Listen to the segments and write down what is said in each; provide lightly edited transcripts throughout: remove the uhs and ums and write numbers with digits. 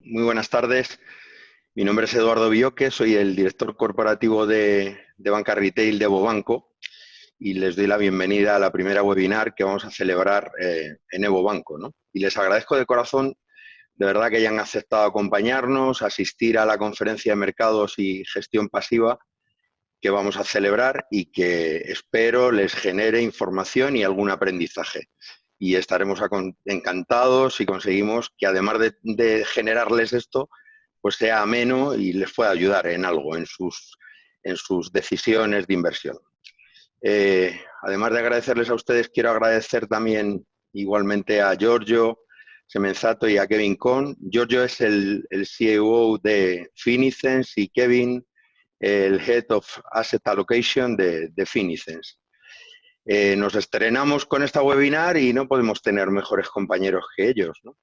Muy buenas tardes. Mi nombre es Eduardo Villoque, soy el director corporativo de Banca Retail de EVO Banco y les doy la bienvenida a la primera webinar que vamos a celebrar en EVO Banco, ¿no? Y les agradezco de corazón, de verdad, que hayan aceptado acompañarnos, asistir a la conferencia de mercados y gestión pasiva que vamos a celebrar y que espero les genere información y algún aprendizaje. Y estaremos encantados si conseguimos que, además de generarles esto, pues sea ameno y les pueda ayudar en algo, en sus decisiones de inversión. Además de agradecerles a ustedes, quiero agradecer también igualmente a Giorgio Semenzato y a Kevin Kohn. Giorgio es el CEO de Finicens y Kevin el Head of Asset Allocation de Finicens. Nos estrenamos con esta webinar y no podemos tener mejores compañeros que ellos, ¿no?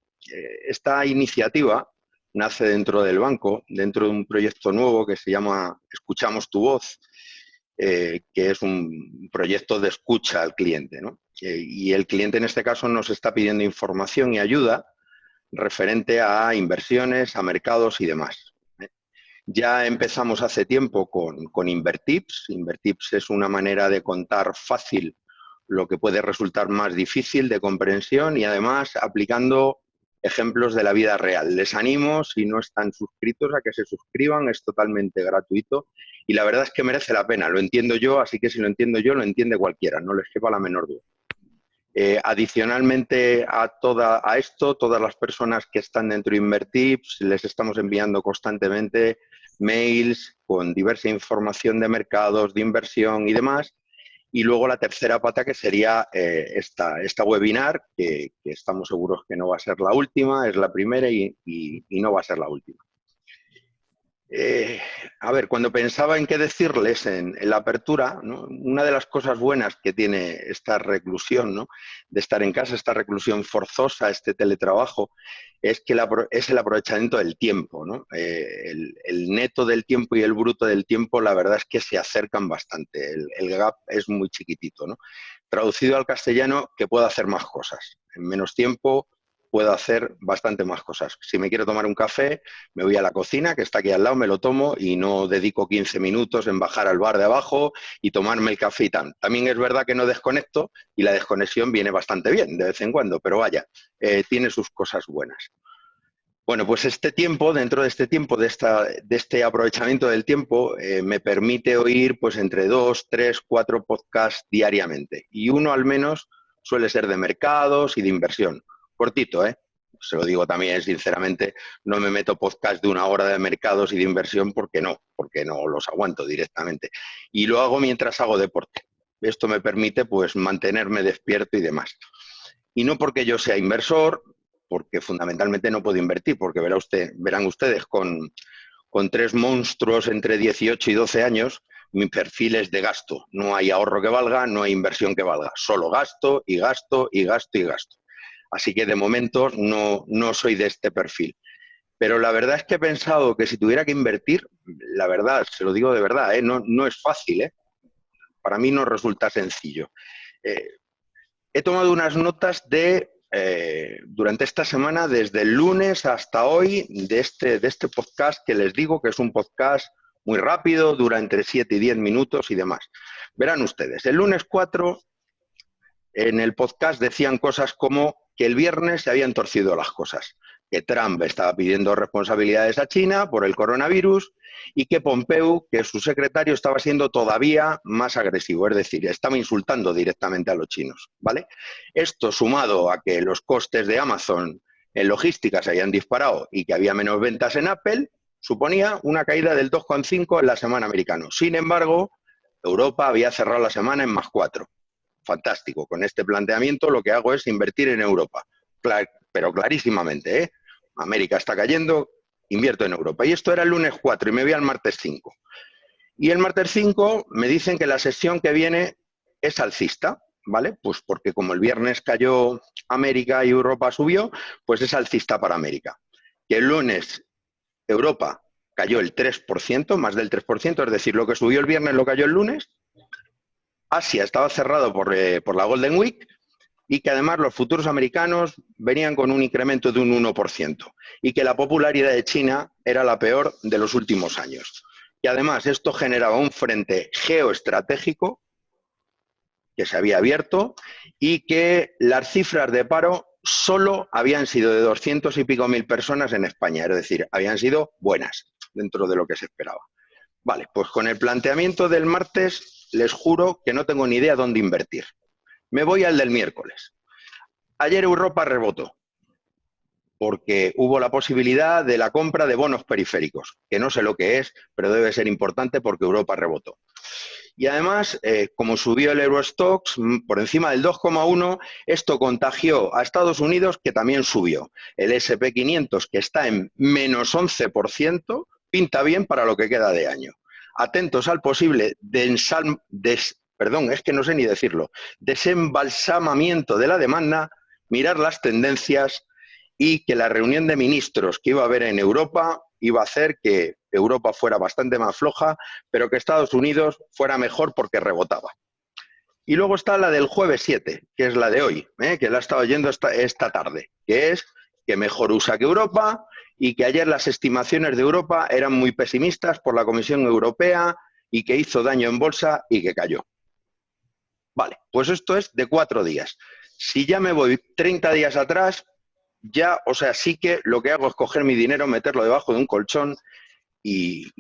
Esta iniciativa nace dentro del banco, dentro de un proyecto nuevo que se llama Escuchamos tu voz, que es un proyecto de escucha al cliente, ¿no? Y el cliente en este caso nos está pidiendo información y ayuda referente a inversiones, a mercados y demás. Ya empezamos hace tiempo con Invertips. Invertips es una manera de contar fácil lo que puede resultar más difícil de comprensión y además aplicando ejemplos de la vida real. Les animo, si no están suscritos, a que se suscriban, es totalmente gratuito y la verdad es que merece la pena. Lo entiendo yo, así que si lo entiendo yo, lo entiende cualquiera, no les quepa la menor duda. Adicionalmente a esto, todas las personas que están dentro de Invertips les estamos enviando constantemente mails con diversa información de mercados, de inversión y demás. Y luego la tercera pata, que sería esta webinar, que estamos seguros que no va a ser la última, es la primera y no va a ser la última. A ver, cuando pensaba en qué decirles en la apertura, ¿no? Una de las cosas buenas que tiene esta reclusión, ¿no? De estar en casa, esta reclusión forzosa, este teletrabajo, es que es el aprovechamiento del tiempo, ¿no? El neto del tiempo y el bruto del tiempo, la verdad es que se acercan bastante. El gap es muy chiquitito, ¿no? Traducido al castellano, que puedo hacer más cosas. En menos tiempo puedo hacer bastante más cosas. Si me quiero tomar un café, me voy a la cocina, que está aquí al lado, me lo tomo y no dedico 15 minutos en bajar al bar de abajo y tomarme el café y tal. También es verdad que no desconecto y la desconexión viene bastante bien de vez en cuando, pero vaya, tiene sus cosas buenas. Bueno, pues este tiempo, dentro de este tiempo, de este aprovechamiento del tiempo, me permite oír pues entre 2, 3, 4 podcasts diariamente. Y uno al menos suele ser de mercados y de inversión. Cortito, ¿eh? Se lo digo también sinceramente, no me meto podcast de 1 hora de mercados y de inversión porque no los aguanto directamente. Y lo hago mientras hago deporte. Esto me permite pues mantenerme despierto y demás. Y no porque yo sea inversor, porque fundamentalmente no puedo invertir, porque verán ustedes con 3 monstruos entre 18 y 12 años, mi perfil es de gasto. No hay ahorro que valga, no hay inversión que valga. Solo gasto y gasto y gasto y gasto. Así que de momento no soy de este perfil. Pero la verdad es que he pensado que si tuviera que invertir, la verdad, se lo digo de verdad, no es fácil. Para mí no resulta sencillo. He tomado unas notas durante esta semana, desde el lunes hasta hoy, de este podcast que les digo que es un podcast muy rápido, dura entre 7 y 10 minutos y demás. Verán ustedes, el lunes 4 en el podcast decían cosas como que el viernes se habían torcido las cosas, que Trump estaba pidiendo responsabilidades a China por el coronavirus y que Pompeo, que su secretario, estaba siendo todavía más agresivo, es decir, estaba insultando directamente a los chinos, ¿vale? Esto sumado a que los costes de Amazon en logística se habían disparado y que había menos ventas en Apple, suponía una caída del 2,5 en la semana americana. Sin embargo, Europa había cerrado la semana en +4. Fantástico. Con este planteamiento lo que hago es invertir en Europa. Pero clarísimamente, ¿eh? América está cayendo, invierto en Europa. Y esto era el lunes 4 y me voy al martes 5. Y el martes 5 me dicen que la sesión que viene es alcista, ¿vale? Pues porque como el viernes cayó América y Europa subió, pues es alcista para América. Que el lunes Europa cayó el 3%, más del 3%, es decir, lo que subió el viernes lo cayó el lunes. Asia estaba cerrado por la Golden Week y que además los futuros americanos venían con un incremento de un 1% y que la popularidad de China era la peor de los últimos años. Y además esto generaba un frente geoestratégico que se había abierto y que las cifras de paro solo habían sido de 200 y pico mil personas en España, es decir, habían sido buenas dentro de lo que se esperaba. Vale, pues con el planteamiento del martes les juro que no tengo ni idea dónde invertir. Me voy al del miércoles. Ayer Europa rebotó porque hubo la posibilidad de la compra de bonos periféricos, que no sé lo que es, pero debe ser importante porque Europa rebotó. Y además, como subió el Eurostoxx por encima del 2,1, esto contagió a Estados Unidos, que también subió. El S&P 500, que está en menos 11%, pinta bien para lo que queda de año. Atentos al posible desembalsamamiento de la demanda, mirar las tendencias y que la reunión de ministros que iba a haber en Europa iba a hacer que Europa fuera bastante más floja, pero que Estados Unidos fuera mejor porque rebotaba. Y luego está la del jueves 7, que es la de hoy, que la he estado oyendo esta tarde, que es que mejor USA que Europa y que ayer las estimaciones de Europa eran muy pesimistas por la Comisión Europea y que hizo daño en bolsa y que cayó. Vale, pues esto es de 4 días. Si ya me voy 30 días atrás, ya, o sea, sí que lo que hago es coger mi dinero, meterlo debajo de un colchón y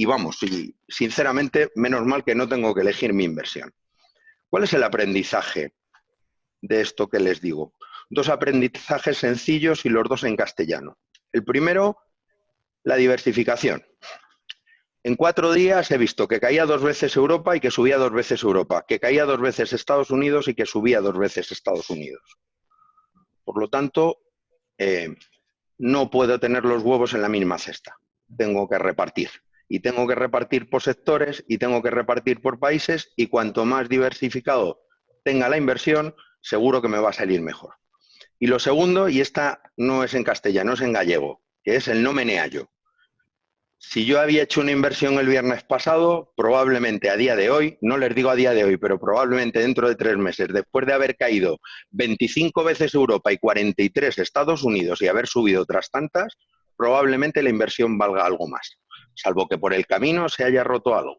vamos, y sinceramente, menos mal que no tengo que elegir mi inversión. ¿Cuál es el aprendizaje de esto que les digo? 2 aprendizajes sencillos y los 2 en castellano. El primero, la diversificación. En 4 días he visto que caía 2 veces Europa y que subía 2 veces Europa, que caía 2 veces Estados Unidos y que subía 2 veces Estados Unidos. Por lo tanto, no puedo tener los huevos en la misma cesta. Tengo que repartir. Y tengo que repartir por sectores y tengo que repartir por países y cuanto más diversificado tenga la inversión, seguro que me va a salir mejor. Y lo segundo, y esta no es en castellano, es en gallego, que es el no meneallo. Si yo había hecho una inversión el viernes pasado, probablemente a día de hoy, no les digo a día de hoy, pero probablemente dentro de 3 meses, después de haber caído 25 veces Europa y 43 Estados Unidos y haber subido otras tantas, probablemente la inversión valga algo más, salvo que por el camino se haya roto algo.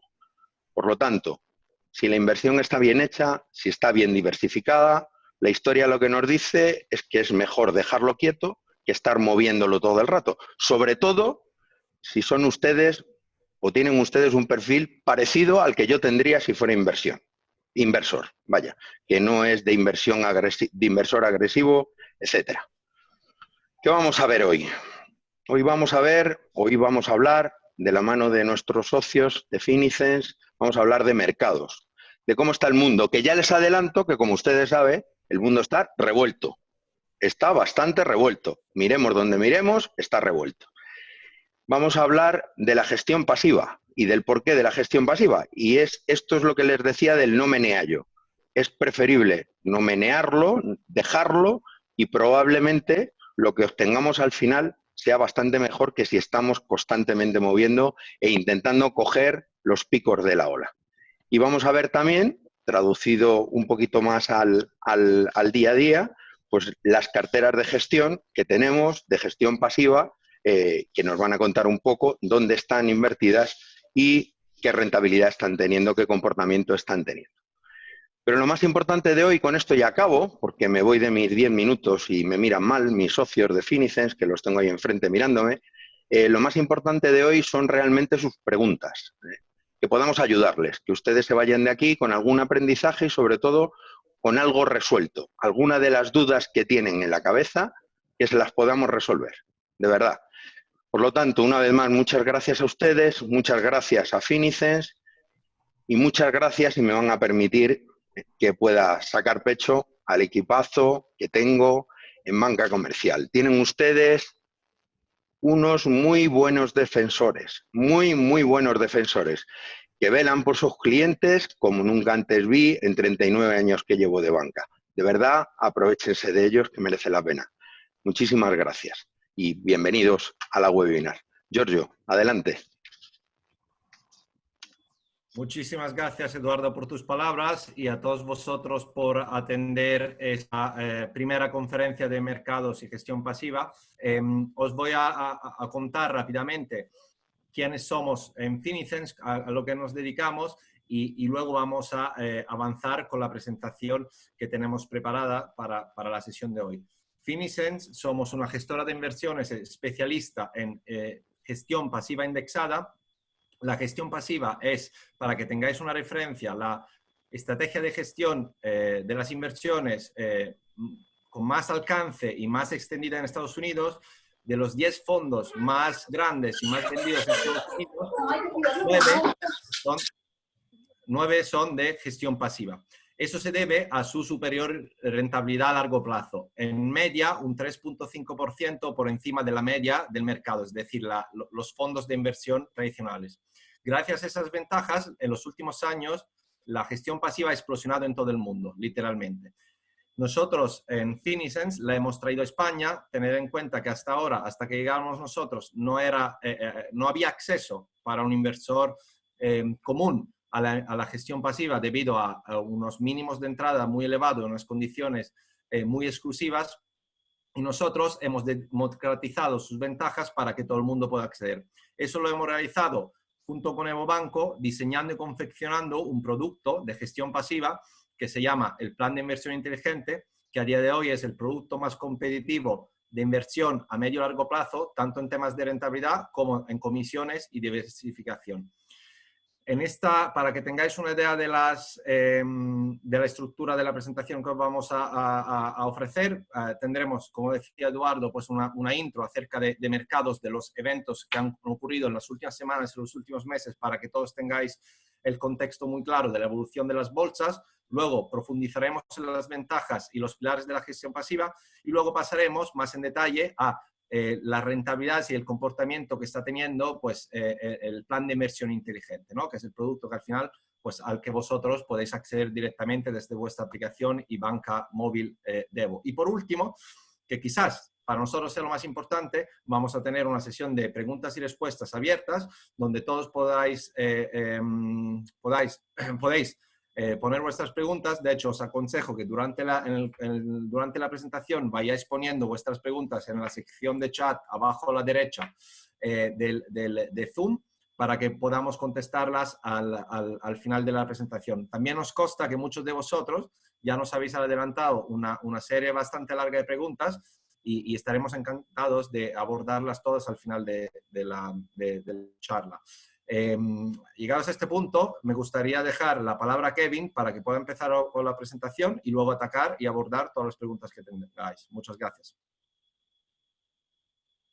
Por lo tanto, si la inversión está bien hecha, si está bien diversificada, la historia lo que nos dice es que es mejor dejarlo quieto que estar moviéndolo todo el rato. Sobre todo si son ustedes o tienen ustedes un perfil parecido al que yo tendría si fuera inversor, vaya, que no es de inversor agresivo, etcétera. ¿Qué vamos a ver hoy? Hoy vamos a hablar de la mano de nuestros socios de Finicens, vamos a hablar de mercados, de cómo está el mundo, que ya les adelanto que, como ustedes saben, el mundo está revuelto, está bastante revuelto. Miremos donde miremos, está revuelto. Vamos a hablar de la gestión pasiva y del porqué de la gestión pasiva. Y esto es lo que les decía del no meneallo. Es preferible no menearlo, dejarlo, y probablemente lo que obtengamos al final sea bastante mejor que si estamos constantemente moviendo e intentando coger los picos de la ola. Y vamos a ver también, traducido un poquito más al día a día, pues las carteras de gestión que tenemos, de gestión pasiva, que nos van a contar un poco dónde están invertidas y qué rentabilidad están teniendo, qué comportamiento están teniendo. Pero lo más importante de hoy, con esto ya acabo, porque me voy de mis 10 minutos y me miran mal mis socios de Finicens, que los tengo ahí enfrente mirándome, lo más importante de hoy son realmente sus preguntas, que podamos ayudarles, que ustedes se vayan de aquí con algún aprendizaje y sobre todo con algo resuelto, alguna de las dudas que tienen en la cabeza, que se las podamos resolver, de verdad. Por lo tanto, una vez más, muchas gracias a ustedes, muchas gracias a Finicens y muchas gracias, y me van a permitir que pueda sacar pecho al equipazo que tengo en banca comercial. Tienen ustedes unos muy buenos defensores, muy buenos defensores, que velan por sus clientes como nunca antes vi en 39 años que llevo de banca. De verdad, aprovéchense de ellos, que merece la pena. Muchísimas gracias y bienvenidos a la webinar. Giorgio, adelante. Muchísimas gracias, Eduardo, por tus palabras y a todos vosotros por atender esta primera conferencia de mercados y gestión pasiva. Os voy a contar rápidamente quiénes somos en Finicens, a lo que nos dedicamos y luego vamos a avanzar con la presentación que tenemos preparada para la sesión de hoy. Finicens somos una gestora de inversiones especialista en gestión pasiva indexada. La gestión pasiva es, para que tengáis una referencia, la estrategia de gestión de las inversiones con más alcance y más extendida en Estados Unidos. De los 10 fondos más grandes y más vendidos en Estados Unidos, 9 son de gestión pasiva. Eso se debe a su superior rentabilidad a largo plazo. En media, un 3.5% por encima de la media del mercado, es decir, los fondos de inversión tradicionales. Gracias a esas ventajas, en los últimos años, la gestión pasiva ha explosionado en todo el mundo, literalmente. Nosotros en Finicens la hemos traído a España. Tener en cuenta que hasta ahora, hasta que llegamos nosotros, no había acceso para un inversor común a la gestión pasiva debido a unos mínimos de entrada muy elevados, unas condiciones muy exclusivas, y nosotros hemos democratizado sus ventajas para que todo el mundo pueda acceder. Eso lo hemos realizado junto con Evo Banco, diseñando y confeccionando un producto de gestión pasiva que se llama el Plan de Inversión Inteligente, que a día de hoy es el producto más competitivo de inversión a medio y largo plazo, tanto en temas de rentabilidad como en comisiones y diversificación. Para que tengáis una idea de la estructura de la presentación que os vamos a ofrecer, tendremos, como decía Eduardo, pues una intro acerca de mercados, de los eventos que han ocurrido en las últimas semanas y los últimos meses, para que todos tengáis el contexto muy claro de la evolución de las bolsas. Luego profundizaremos en las ventajas y los pilares de la gestión pasiva y luego pasaremos más en detalle a la rentabilidad y el comportamiento que está teniendo pues, el plan de inversión inteligente, ¿no? Que es el producto que al final, pues, al que vosotros podéis acceder directamente desde vuestra aplicación y banca móvil de Evo. Y por último, que quizás para nosotros sea lo más importante, vamos a tener una sesión de preguntas y respuestas abiertas donde todos podéis poner vuestras preguntas. De hecho, os aconsejo que durante la presentación vayáis poniendo vuestras preguntas en la sección de chat abajo a la derecha de Zoom, para que podamos contestarlas al final de la presentación. También nos consta que muchos de vosotros ya nos habéis adelantado una serie bastante larga de preguntas y estaremos encantados de abordarlas todas al final de la charla. Llegados a este punto, me gustaría dejar la palabra a Kevin para que pueda empezar con la presentación y luego atacar y abordar todas las preguntas que tengáis. Muchas gracias.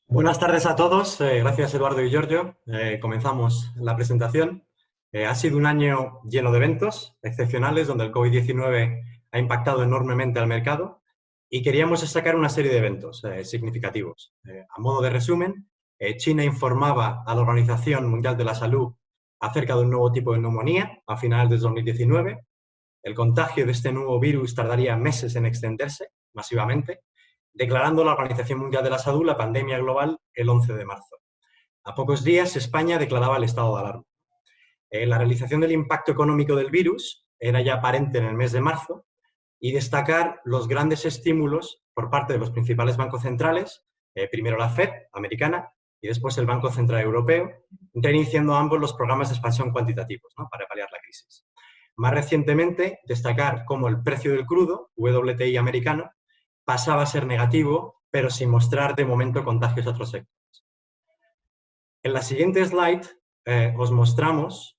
Buenas tardes a todos. Gracias, Eduardo y Giorgio. Comenzamos la presentación. Ha sido un año lleno de eventos excepcionales donde el COVID-19 ha impactado enormemente al mercado y queríamos destacar una serie de eventos significativos. A modo de resumen, China informaba a la Organización Mundial de la Salud acerca de un nuevo tipo de neumonía a finales de 2019. El contagio de este nuevo virus tardaría meses en extenderse masivamente, declarando la Organización Mundial de la Salud la pandemia global el 11 de marzo. A pocos días, España declaraba el estado de alarma. La realización del impacto económico del virus era ya aparente en el mes de marzo, y destacar los grandes estímulos por parte de los principales bancos centrales, primero la Fed americana y después el Banco Central Europeo, reiniciando ambos los programas de expansión cuantitativos, ¿no?, para paliar la crisis. Más recientemente, destacar cómo el precio del crudo, WTI americano, pasaba a ser negativo, pero sin mostrar de momento contagios a otros sectores. En la siguiente slide os mostramos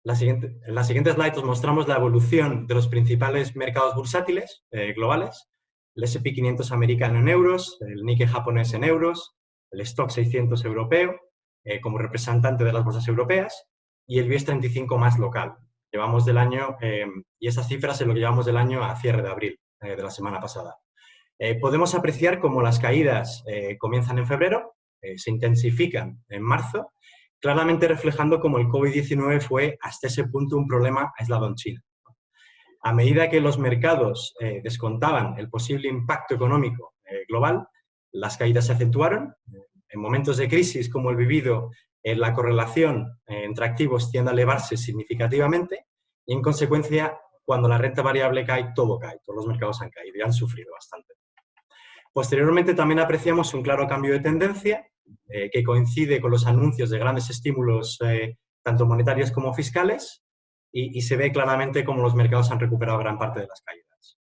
la evolución de los principales mercados bursátiles globales, el S&P 500 americano en euros, el Nikkei japonés en euros, el Stoxx 600 europeo como representante de las bolsas europeas y el IBEX 35 más local. Llevamos del año, y esas cifras es lo que llevamos del año a cierre de abril de la semana pasada. Podemos apreciar cómo las caídas comienzan en febrero, se intensifican en marzo, claramente reflejando cómo el COVID-19 fue hasta ese punto un problema aislado en China. A medida que los mercados descontaban el posible impacto económico global, las caídas se acentuaron. En momentos de crisis como el vivido la correlación entre activos tiende a elevarse significativamente y, en consecuencia, cuando la renta variable cae, todo cae, todos los mercados han caído y han sufrido bastante. Posteriormente también apreciamos un claro cambio de tendencia que coincide con los anuncios de grandes estímulos tanto monetarios como fiscales y se ve claramente cómo los mercados han recuperado gran parte de las caídas.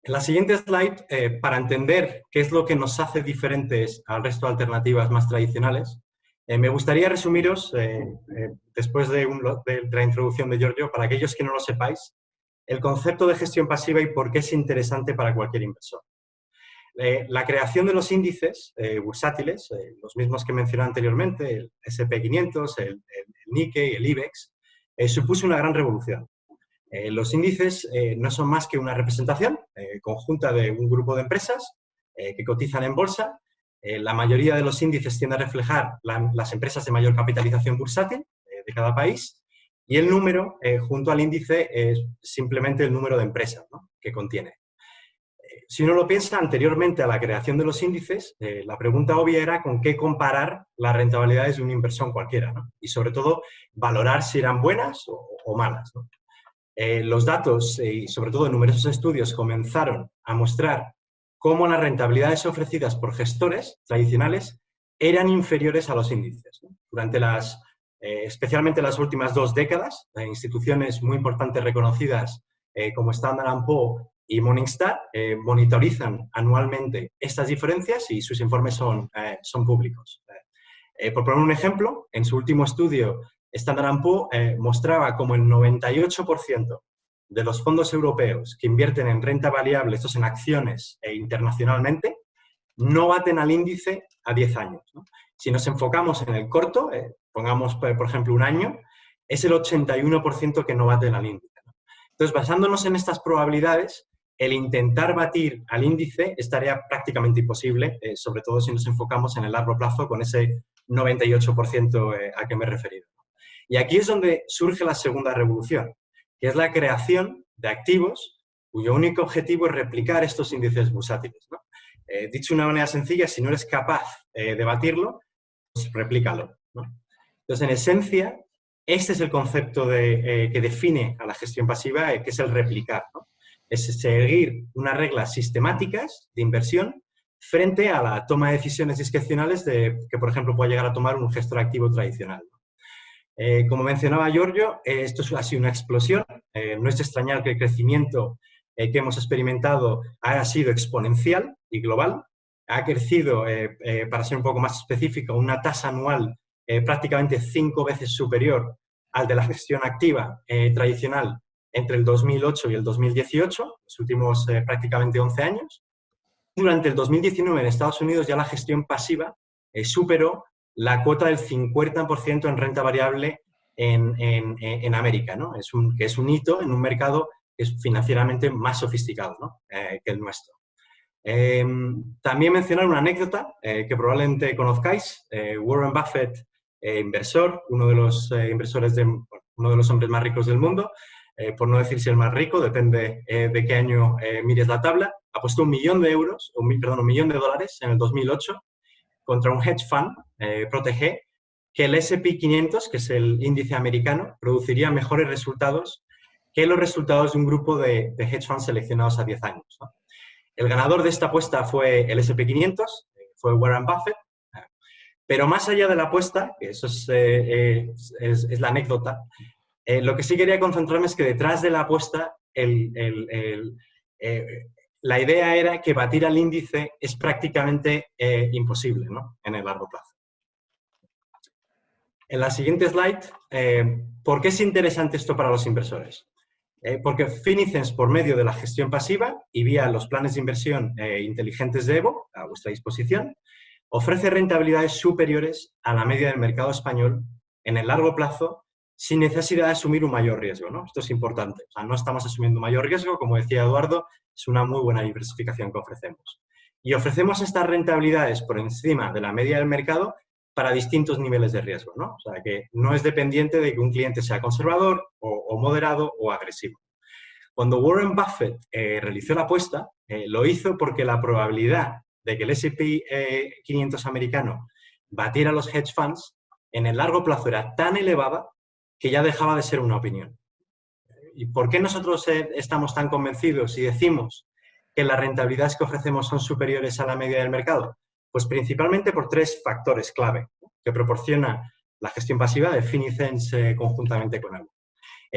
En la siguiente slide, para entender qué es lo que nos hace diferentes al resto de alternativas más tradicionales, me gustaría resumiros, después de la introducción de Giorgio, para aquellos que no lo sepáis, el concepto de gestión pasiva y por qué es interesante para cualquier inversor. La creación de los índices bursátiles, los mismos que mencioné anteriormente, el S&P 500, el Nikkei, el IBEX, supuso una gran revolución. Los índices no son más que una representación conjunta de un grupo de empresas que cotizan en bolsa. La mayoría de los índices tienden a reflejar las empresas de mayor capitalización bursátil de cada país y el número junto al índice es simplemente el número de empresas, ¿no?, que contiene. Si uno lo piensa, anteriormente a la creación de los índices, la pregunta obvia era con qué comparar las rentabilidades de una inversión cualquiera, ¿no? Y sobre todo valorar si eran buenas o malas, ¿no? Los datos y sobre todo numerosos estudios comenzaron a mostrar cómo las rentabilidades ofrecidas por gestores tradicionales eran inferiores a los índices, ¿no? Durante especialmente las últimas 2 décadas, instituciones muy importantes reconocidas como Standard & Poor's y Morningstar monitorizan anualmente estas diferencias y sus informes son públicos. Por poner un ejemplo, en su último estudio, Standard & Poor's mostraba como el 98% de los fondos europeos que invierten en renta variable, estos en acciones internacionalmente, no baten al índice a 10 años, ¿no? Si nos enfocamos en el corto, pongamos por ejemplo un año, es el 81% que no baten al índice, ¿no? Entonces, basándonos en estas probabilidades, el intentar batir al índice estaría prácticamente imposible, sobre todo si nos enfocamos en el largo plazo con ese 98% a que me he referido. Y aquí es donde surge la segunda revolución, que es la creación de activos cuyo único objetivo es replicar estos índices bursátiles, ¿no? Dicho de una manera sencilla, si no eres capaz de batirlo, pues replícalo, ¿no? Entonces, en esencia, este es el concepto que define a la gestión pasiva, que es el replicar, ¿no? Es seguir unas reglas sistemáticas de inversión frente a la toma de decisiones discrecionales que, por ejemplo, puede llegar a tomar un gestor activo tradicional. Como mencionaba Giorgio, esto ha sido una explosión. No es de extrañar que el crecimiento que hemos experimentado haya sido exponencial y global. Ha crecido, para ser un poco más específico, una tasa anual prácticamente 5 veces superior al de la gestión activa tradicional entre el 2008 y el 2018, los últimos prácticamente 11 años. Durante el 2019 en Estados Unidos ya la gestión pasiva superó la cuota del 50% en renta variable en América, ¿no? Que es un hito en un mercado que es financieramente más sofisticado, ¿no?, que el nuestro. También mencionar una anécdota que probablemente conozcáis. Warren Buffett, inversor, uno de los uno de los hombres más ricos del mundo, por no decir si el más rico, depende de qué año mires la tabla, apostó $1 millón $1 millón en el 2008 contra un hedge fund, Protege, que el S&P 500, que es el índice americano, produciría mejores resultados que los resultados de un grupo de hedge funds seleccionados a 10 años, ¿no? El ganador de esta apuesta fue el S&P 500, fue Warren Buffett, pero más allá de la apuesta, que eso es la anécdota, lo que sí quería concentrarme es que detrás de la apuesta la idea era que batir al índice es prácticamente imposible, ¿no?, en el largo plazo. En la siguiente slide, ¿por qué es interesante esto para los inversores? Porque Finicens, por medio de la gestión pasiva y vía los planes de inversión inteligentes de Evo, a vuestra disposición, ofrece rentabilidades superiores a la media del mercado español en el largo plazo sin necesidad de asumir un mayor riesgo, ¿no? Esto es importante. O sea, no estamos asumiendo mayor riesgo, como decía Eduardo, es una muy buena diversificación que ofrecemos. Y ofrecemos estas rentabilidades por encima de la media del mercado para distintos niveles de riesgo, ¿no? O sea, que no es dependiente de que un cliente sea conservador o moderado o agresivo. Cuando Warren Buffett realizó la apuesta, lo hizo porque la probabilidad de que el S&P 500 americano batir a los hedge funds, en el largo plazo era tan elevada que ya dejaba de ser una opinión. ¿Y por qué nosotros estamos tan convencidos y decimos que las rentabilidades que ofrecemos son superiores a la media del mercado? Pues principalmente por 3 factores clave que proporciona la gestión pasiva de Finicens conjuntamente con algo.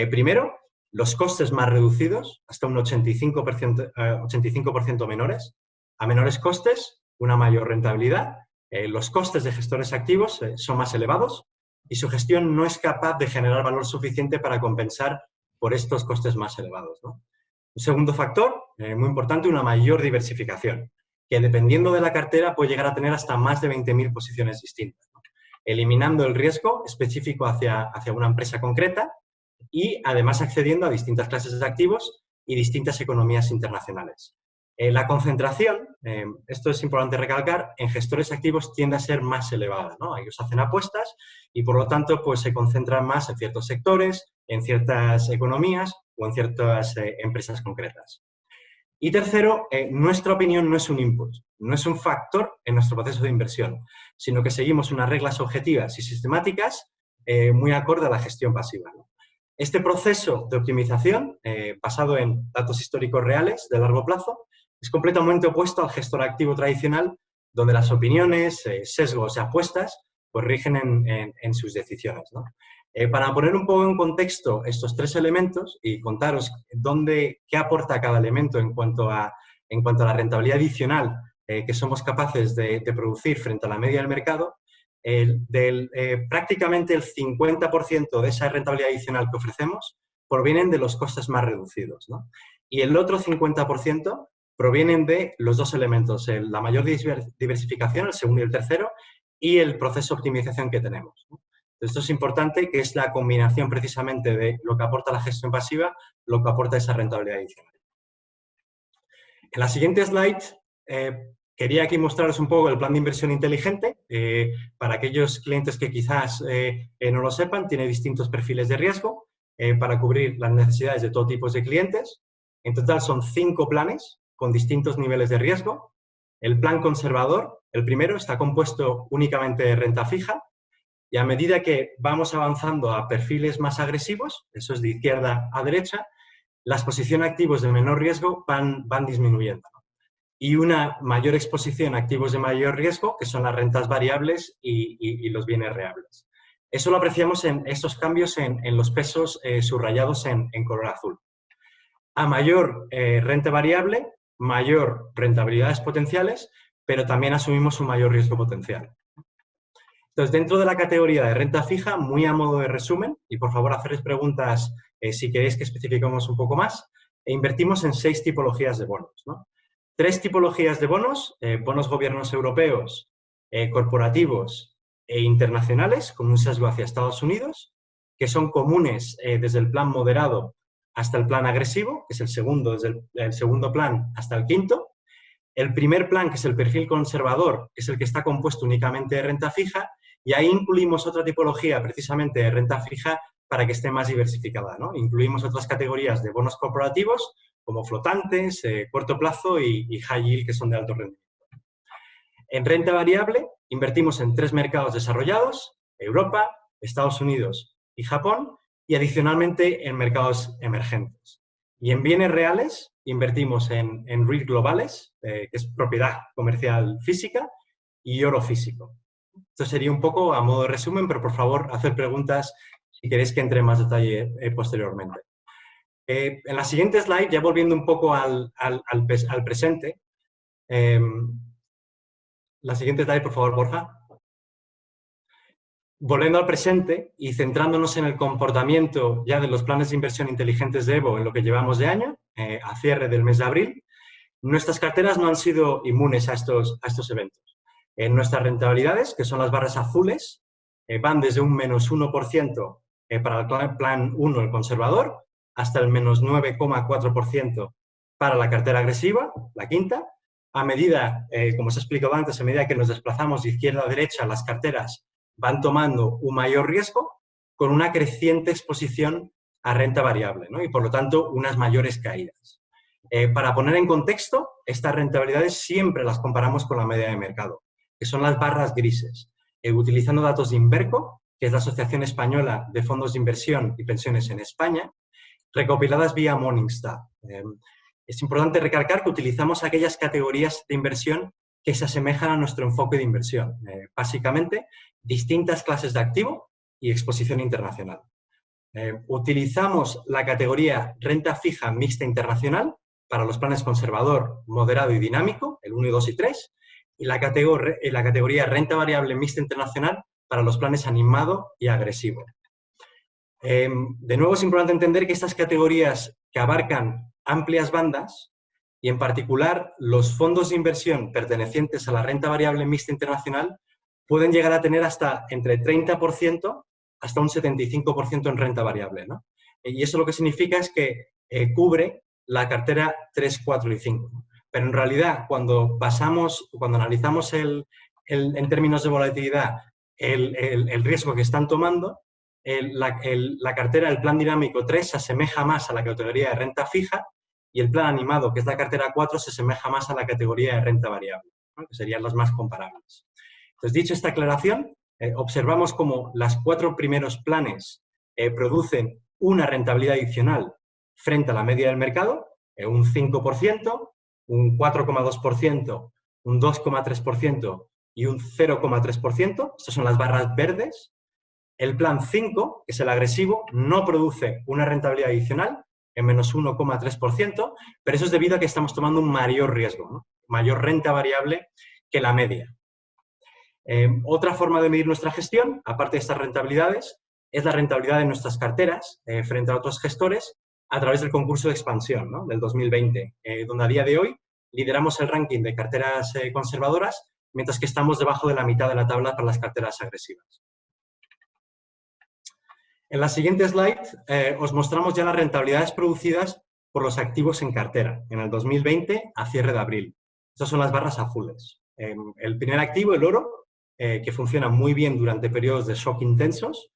Primero, los costes más reducidos, hasta un 85% menores. A menores costes, una mayor rentabilidad. Los costes de gestores activos son más elevados y su gestión no es capaz de generar valor suficiente para compensar por estos costes más elevados, ¿no? Un segundo factor, muy importante, una mayor diversificación, que dependiendo de la cartera puede llegar a tener hasta más de 20.000 posiciones distintas, ¿no? Eliminando el riesgo específico hacia una empresa concreta y además accediendo a distintas clases de activos y distintas economías internacionales. La concentración, esto es importante recalcar, en gestores activos tiende a ser más elevada, ¿no? Ellos hacen apuestas y por lo tanto pues, se concentran más en ciertos sectores, en ciertas economías o en ciertas empresas concretas. Y tercero, nuestra opinión no es un input, no es un factor en nuestro proceso de inversión, sino que seguimos unas reglas objetivas y sistemáticas muy acorde a la gestión pasiva, ¿no? Este proceso de optimización, basado en datos históricos reales de largo plazo, es completamente opuesto al gestor activo tradicional, donde las opiniones, sesgos y apuestas pues, rigen en sus decisiones, ¿no? Para poner un poco en contexto estos 3 elementos y contaros qué aporta cada elemento en cuanto a la rentabilidad adicional que somos capaces de producir frente a la media del mercado, prácticamente el 50% de esa rentabilidad adicional que ofrecemos provienen de los costes más reducidos, ¿no? Y el otro 50% provienen de los 2 elementos, la mayor diversificación, el segundo y el tercero, y el proceso de optimización que tenemos, ¿no? Esto es importante, que es la combinación precisamente de lo que aporta la gestión pasiva, lo que aporta esa rentabilidad adicional. En la siguiente slide quería aquí mostraros un poco el plan de inversión inteligente. Para aquellos clientes que quizás no lo sepan, tiene distintos perfiles de riesgo para cubrir las necesidades de todo tipo de clientes. En total son 5 planes con distintos niveles de riesgo. El plan conservador, el primero, está compuesto únicamente de renta fija. Y a medida que vamos avanzando a perfiles más agresivos, eso es de izquierda a derecha, las posiciones activos de menor riesgo van disminuyendo. Y una mayor exposición a activos de mayor riesgo, que son las rentas variables y los bienes reales. Eso lo apreciamos en estos cambios en los pesos subrayados en color azul. A mayor renta variable, mayor rentabilidades potenciales, pero también asumimos un mayor riesgo potencial. Entonces, dentro de la categoría de renta fija, muy a modo de resumen, y por favor hacerles preguntas si queréis que especifiquemos un poco más, invertimos en 6 tipologías de bonos, ¿no? 3 tipologías de bonos, bonos gobiernos europeos, corporativos e internacionales, con un sesgo hacia Estados Unidos, que son comunes desde el plan moderado hasta el plan agresivo, que es el segundo, desde el segundo plan hasta el quinto. El primer plan, que es el perfil conservador, que es el que está compuesto únicamente de renta fija, y ahí incluimos otra tipología precisamente de renta fija para que esté más diversificada, ¿no? Incluimos otras categorías de bonos corporativos como flotantes, corto plazo y high yield, que son de alto rendimiento. En renta variable invertimos en 3 mercados desarrollados, Europa, Estados Unidos y Japón, y adicionalmente en mercados emergentes. Y en bienes reales invertimos en REIT globales, que es propiedad comercial física, y oro físico. Esto sería un poco a modo de resumen, pero por favor, hacer preguntas si queréis que entre en más detalle posteriormente. En la siguiente slide, ya volviendo un poco al presente, la siguiente slide, por favor, Borja. Volviendo al presente y centrándonos en el comportamiento ya de los planes de inversión inteligentes de EVO en lo que llevamos de año, a cierre del mes de abril, nuestras carteras no han sido inmunes a estos eventos. Nuestras rentabilidades, que son las barras azules, van desde un menos 1% para el plan 1, el conservador, hasta el menos 9,4% para la cartera agresiva, la quinta. A medida, como os he explicado antes, a medida que nos desplazamos de izquierda a derecha, las carteras van tomando un mayor riesgo con una creciente exposición a renta variable, ¿no? Y por lo tanto unas mayores caídas. Para poner en contexto, estas rentabilidades siempre las comparamos con la media de mercado, que son las barras grises. utilizando datos de Inverco, que es la Asociación Española de Fondos de Inversión y Pensiones en España, recopiladas vía Morningstar. Es importante recalcar que utilizamos aquellas categorías de inversión que se asemejan a nuestro enfoque de inversión. Básicamente, distintas clases de activo y exposición internacional. Utilizamos la categoría renta fija mixta internacional para los planes conservador, moderado y dinámico, el 1, 2 y 3, y la categoría renta variable mixta internacional para los planes animado y agresivo. De nuevo, es importante entender que estas categorías que abarcan amplias bandas, y en particular los fondos de inversión pertenecientes a la renta variable mixta internacional, pueden llegar a tener hasta entre 30% hasta un 75% en renta variable, ¿no? Y eso lo que significa es que cubre la cartera 3, 4 y 5. ¿no? Pero en realidad, cuando analizamos en términos de volatilidad el riesgo que están tomando, la cartera del plan dinámico 3 se asemeja más a la categoría de renta fija y el plan animado, que es la cartera 4, se asemeja más a la categoría de renta variable, ¿no? Que serían las más comparables. Entonces, dicho esta aclaración, observamos cómo los 4 primeros planes producen una rentabilidad adicional frente a la media del mercado, un 5%, un 4,2%, un 2,3% y un 0,3%. Estas son las barras verdes. El plan 5, que es el agresivo, no produce una rentabilidad adicional, en menos 1,3%, pero eso es debido a que estamos tomando un mayor riesgo, ¿no? Mayor renta variable que la media. Otra forma de medir nuestra gestión, aparte de estas rentabilidades, es la rentabilidad de nuestras carteras frente a otros gestores a través del concurso de expansión, ¿no? Del 2020, donde a día de hoy lideramos el ranking de carteras conservadoras, mientras que estamos debajo de la mitad de la tabla para las carteras agresivas. En la siguiente slide os mostramos ya las rentabilidades producidas por los activos en cartera en el 2020 a cierre de abril. Estas son las barras azules. El primer activo, el oro, que funciona muy bien durante periodos de shock intensos,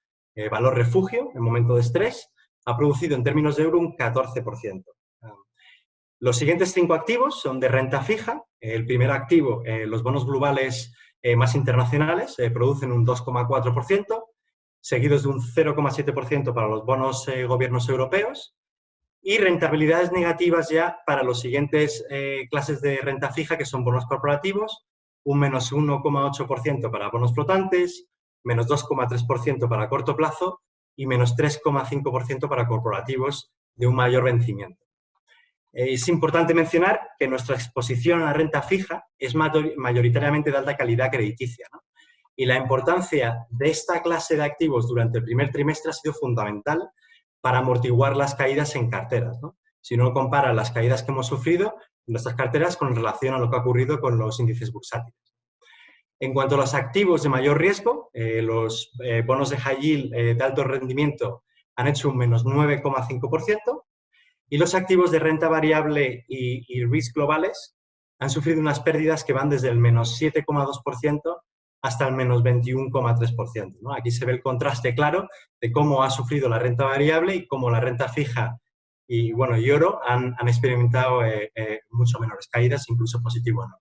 valor refugio en momento de estrés, ha producido en términos de euro un 14%. Los siguientes 5 activos son de renta fija. El primer activo, los bonos globales más internacionales, producen un 2,4%, seguidos de un 0,7% para los bonos gobiernos europeos, y rentabilidades negativas ya para los siguientes clases de renta fija, que son bonos corporativos, un menos 1,8% para bonos flotantes, menos 2,3% para corto plazo y menos 3,5% para corporativos de un mayor vencimiento. Es importante mencionar que nuestra exposición a la renta fija es mayoritariamente de alta calidad crediticia, ¿no? Y la importancia de esta clase de activos durante el primer trimestre ha sido fundamental para amortiguar las caídas en carteras, ¿no? Si uno compara las caídas que hemos sufrido en nuestras carteras con relación a lo que ha ocurrido con los índices bursátiles. En cuanto a los activos de mayor riesgo, los bonos de high yield de alto rendimiento han hecho un menos 9,5% y los activos de renta variable y risk globales han sufrido unas pérdidas que van desde el menos 7,2% hasta el menos 21,3%, ¿no? Aquí se ve el contraste claro de cómo ha sufrido la renta variable y cómo la renta fija y oro han experimentado mucho menores caídas, incluso positivo, ¿no?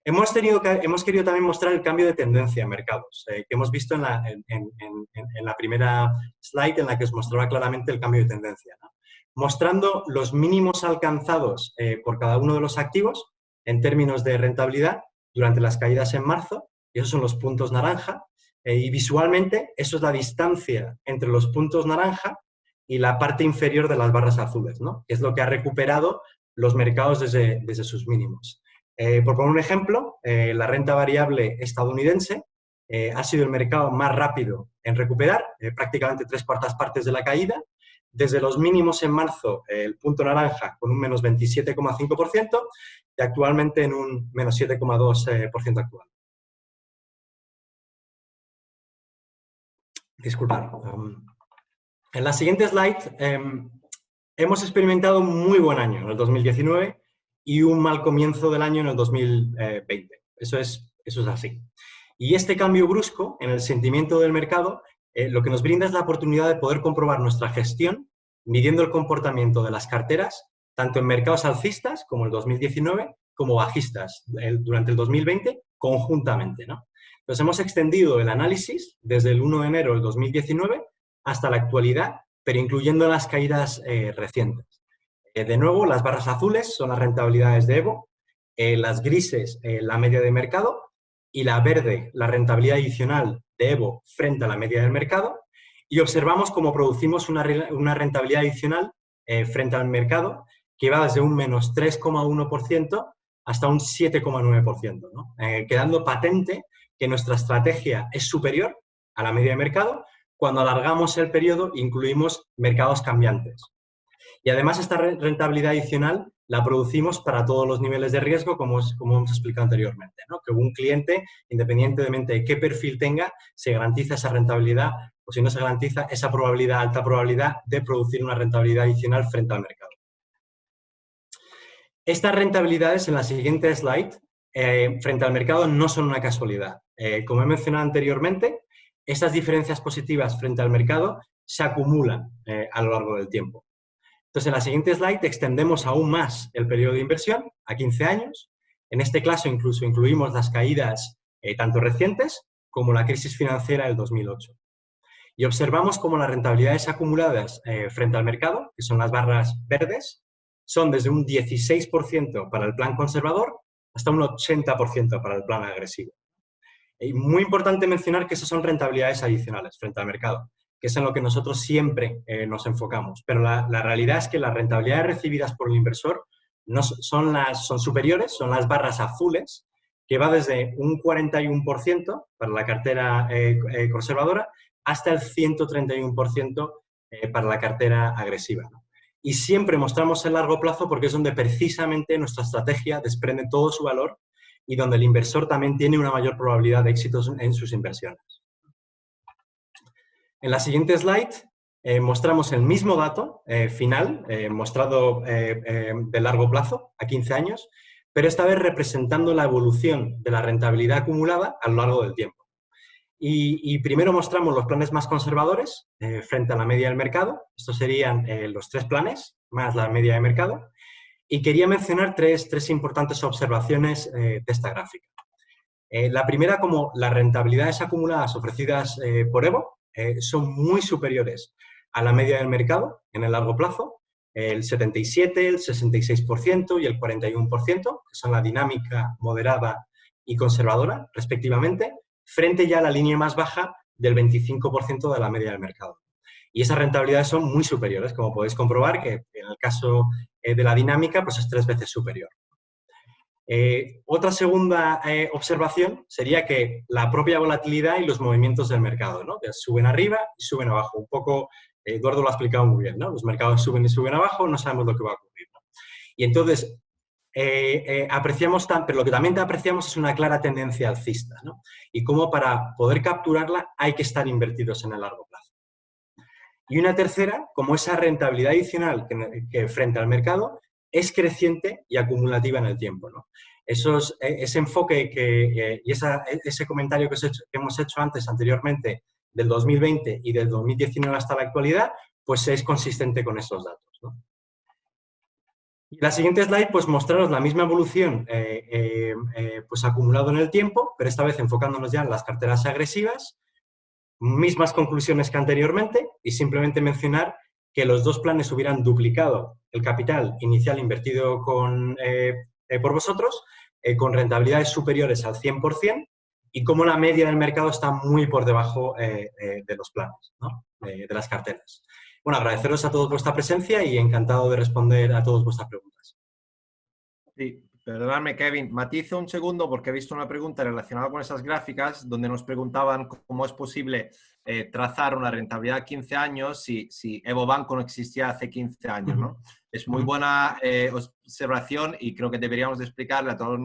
Hemos querido también mostrar el cambio de tendencia en mercados, que hemos visto en la primera slide en la que os mostraba claramente el cambio de tendencia, ¿no? Mostrando los mínimos alcanzados por cada uno de los activos en términos de rentabilidad durante las caídas en marzo. Y esos son los puntos naranja, y visualmente eso es la distancia entre los puntos naranja y la parte inferior de las barras azules, ¿no? Que es lo que ha recuperado los mercados desde sus mínimos. Por poner un ejemplo, la renta variable estadounidense ha sido el mercado más rápido en recuperar, prácticamente 3/4 partes de la caída, desde los mínimos en marzo, el punto naranja con un menos 27,5% y actualmente en un menos 7,2% actual. Disculpad. En la siguiente slide hemos experimentado un muy buen año en el 2019 y un mal comienzo del año en el 2020. Eso es así. Y este cambio brusco en el sentimiento del mercado lo que nos brinda es la oportunidad de poder comprobar nuestra gestión midiendo el comportamiento de las carteras tanto en mercados alcistas como el 2019 como bajistas durante el 2020 conjuntamente, ¿no? Entonces, hemos extendido el análisis desde el 1 de enero del 2019 hasta la actualidad, pero incluyendo las caídas recientes. De nuevo, las barras azules son las rentabilidades de Evo, las grises, la media de mercado, y la verde, la rentabilidad adicional de Evo frente a la media del mercado, y observamos cómo producimos una rentabilidad adicional frente al mercado que va desde un menos 3,1% hasta un 7,9%, ¿no? Quedando patente que nuestra estrategia es superior a la media de mercado cuando alargamos el periodo e incluimos mercados cambiantes. Y además esta rentabilidad adicional la producimos para todos los niveles de riesgo, como hemos explicado anteriormente, ¿no? Que un cliente, independientemente de qué perfil tenga, se garantiza esa rentabilidad, o si no se garantiza esa probabilidad, alta probabilidad de producir una rentabilidad adicional frente al mercado. Estas rentabilidades en la siguiente slide, frente al mercado, no son una casualidad. Como he mencionado anteriormente, estas diferencias positivas frente al mercado se acumulan a lo largo del tiempo. Entonces, en la siguiente slide extendemos aún más el periodo de inversión a 15 años. En este caso, incluso incluimos las caídas tanto recientes como la crisis financiera del 2008. Y observamos cómo las rentabilidades acumuladas frente al mercado, que son las barras verdes, son desde un 16% para el plan conservador hasta un 80% para el plan agresivo. Y muy importante mencionar que esas son rentabilidades adicionales frente al mercado, que es en lo que nosotros siempre nos enfocamos. Pero la realidad es que las rentabilidades recibidas por el inversor son superiores, son las barras azules, que va desde un 41% para la cartera conservadora hasta el 131% para la cartera agresiva, ¿no? Y siempre mostramos el largo plazo porque es donde precisamente nuestra estrategia desprende todo su valor y donde el inversor también tiene una mayor probabilidad de éxitos en sus inversiones. En la siguiente slide mostramos el mismo dato final, mostrado de largo plazo, a 15 años, pero esta vez representando la evolución de la rentabilidad acumulada a lo largo del tiempo. Y primero mostramos los planes más conservadores frente a la media del mercado. Estos serían los 3 planes más la media de mercado. Y quería mencionar tres importantes observaciones de esta gráfica. La primera, como las rentabilidades acumuladas ofrecidas por Evo son muy superiores a la media del mercado en el largo plazo, el 77%, el 66% y el 41%, que son la dinámica, moderada y conservadora, respectivamente, frente ya a la línea más baja del 25% de la media del mercado. Y esas rentabilidades son muy superiores, como podéis comprobar, que en el caso de la dinámica pues es 3 veces superior. Otra segunda observación sería que la propia volatilidad y los movimientos del mercado, ¿no? Que suben arriba y suben abajo. Un poco, Eduardo lo ha explicado muy bien, ¿no? Los mercados suben y suben abajo, no sabemos lo que va a ocurrir, ¿no? Y entonces, apreciamos, pero lo que también apreciamos es una clara tendencia alcista, ¿no? Y cómo para poder capturarla hay que estar invertidos en el largo plazo. Y una tercera, como esa rentabilidad adicional que frente al mercado es creciente y acumulativa en el tiempo, ¿no? Ese enfoque y ese comentario que hemos hecho anteriormente del 2020 y del 2019 hasta la actualidad, pues es consistente con esos datos, ¿no? Y la siguiente slide, pues mostraros la misma evolución pues acumulado en el tiempo, pero esta vez enfocándonos ya en las carteras agresivas, mismas conclusiones que anteriormente, y simplemente mencionar que los 2 planes hubieran duplicado el capital inicial invertido por vosotros, con rentabilidades superiores al 100%, y cómo la media del mercado está muy por debajo de los planes, ¿no? de las carteras. Bueno, agradeceros a todos vuestra presencia y encantado de responder a todas vuestras preguntas. Sí, perdonadme, Kevin. Matizo un segundo porque he visto una pregunta relacionada con esas gráficas donde nos preguntaban cómo es posible trazar una rentabilidad a 15 años si Evo Banco no existía hace 15 años, ¿no? Es muy buena observación y creo que deberíamos de explicarle a todos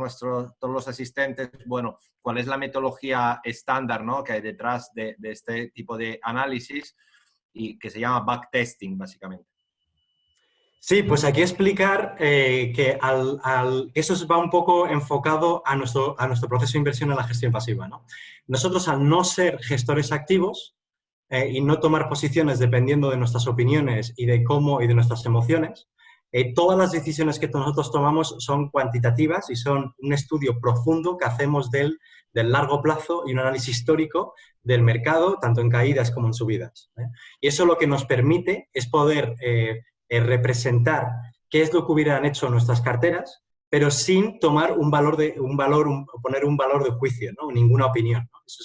los asistentes, bueno, cuál es la metodología estándar, ¿no? que hay detrás de este tipo de análisis y que se llama backtesting, básicamente. Sí, pues aquí explicar que eso va un poco enfocado a nuestro proceso de inversión en la gestión pasiva, ¿no? Nosotros, al no ser gestores activos y no tomar posiciones dependiendo de nuestras opiniones y de cómo y de nuestras emociones, todas las decisiones que nosotros tomamos son cuantitativas y son un estudio profundo que hacemos del largo plazo y un análisis histórico del mercado, tanto en caídas como en subidas. Y eso lo que nos permite es poder representar qué es lo que hubieran hecho nuestras carteras, pero sin tomar poner un valor de juicio, ¿no? Ninguna opinión, ¿no? Eso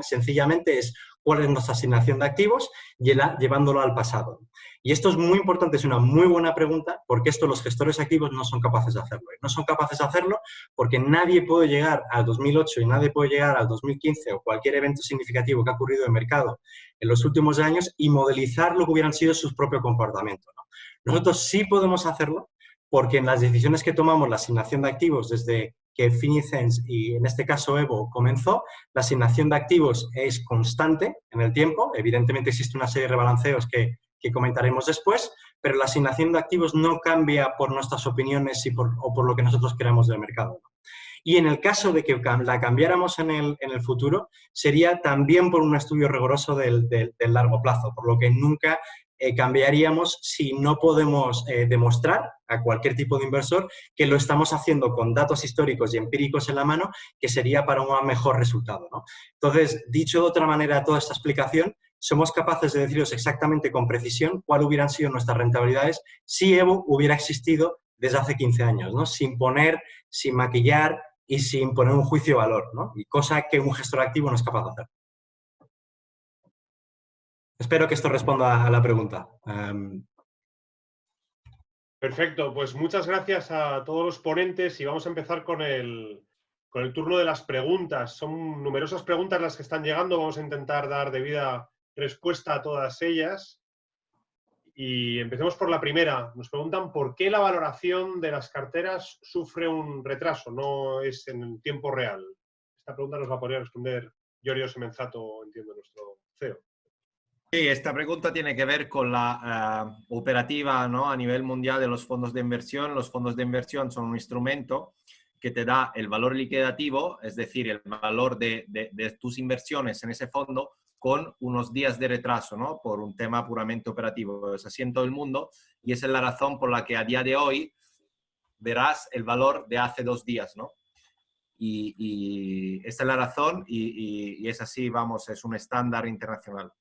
sencillamente es cuál es nuestra asignación de activos llevándolo al pasado. Y esto es muy importante, es una muy buena pregunta, porque esto los gestores activos no son capaces de hacerlo. No son capaces de hacerlo porque nadie puede llegar al 2008 y nadie puede llegar al 2015 o cualquier evento significativo que ha ocurrido en el mercado en los últimos años y modelizar lo que hubieran sido sus propios comportamientos, ¿no? Nosotros sí podemos hacerlo porque en las decisiones que tomamos, la asignación de activos desde que Finicens y en este caso Evo comenzó, la asignación de activos es constante en el tiempo. Evidentemente existe una serie de rebalanceos que comentaremos después, pero la asignación de activos no cambia por nuestras opiniones o por lo que nosotros queramos del mercado. Y en el caso de que la cambiáramos en el futuro, sería también por un estudio riguroso del largo plazo, por lo que nunca cambiaríamos si no podemos demostrar a cualquier tipo de inversor que lo estamos haciendo con datos históricos y empíricos en la mano, que sería para un mejor resultado, ¿no? Entonces, dicho de otra manera toda esta explicación, somos capaces de deciros exactamente con precisión cuáles hubieran sido nuestras rentabilidades si Evo hubiera existido desde hace 15 años, ¿no? Sin maquillar y sin poner un juicio de valor, ¿no? Y cosa que un gestor activo no es capaz de hacer. Espero que esto responda a la pregunta. Perfecto, pues muchas gracias a todos los ponentes y vamos a empezar con el turno de las preguntas. Son numerosas preguntas las que están llegando, vamos a intentar dar debida respuesta a todas ellas. Y empecemos por la primera. Nos preguntan por qué la valoración de las carteras sufre un retraso, no es en el tiempo real. Esta pregunta nos va a poder responder Giorgio Semenzato, entiendo, nuestro CEO. Sí, esta pregunta tiene que ver con la operativa, ¿no? A nivel mundial de los fondos de inversión. Los fondos de inversión son un instrumento que te da el valor liquidativo, es decir, el valor de tus inversiones en ese fondo, con unos días de retraso, ¿no? Por un tema puramente operativo. Es así en todo el mundo y esa es la razón por la que a día de hoy verás el valor de hace 2 días, ¿no? Y esta es la razón y es así, vamos, es un estándar internacional.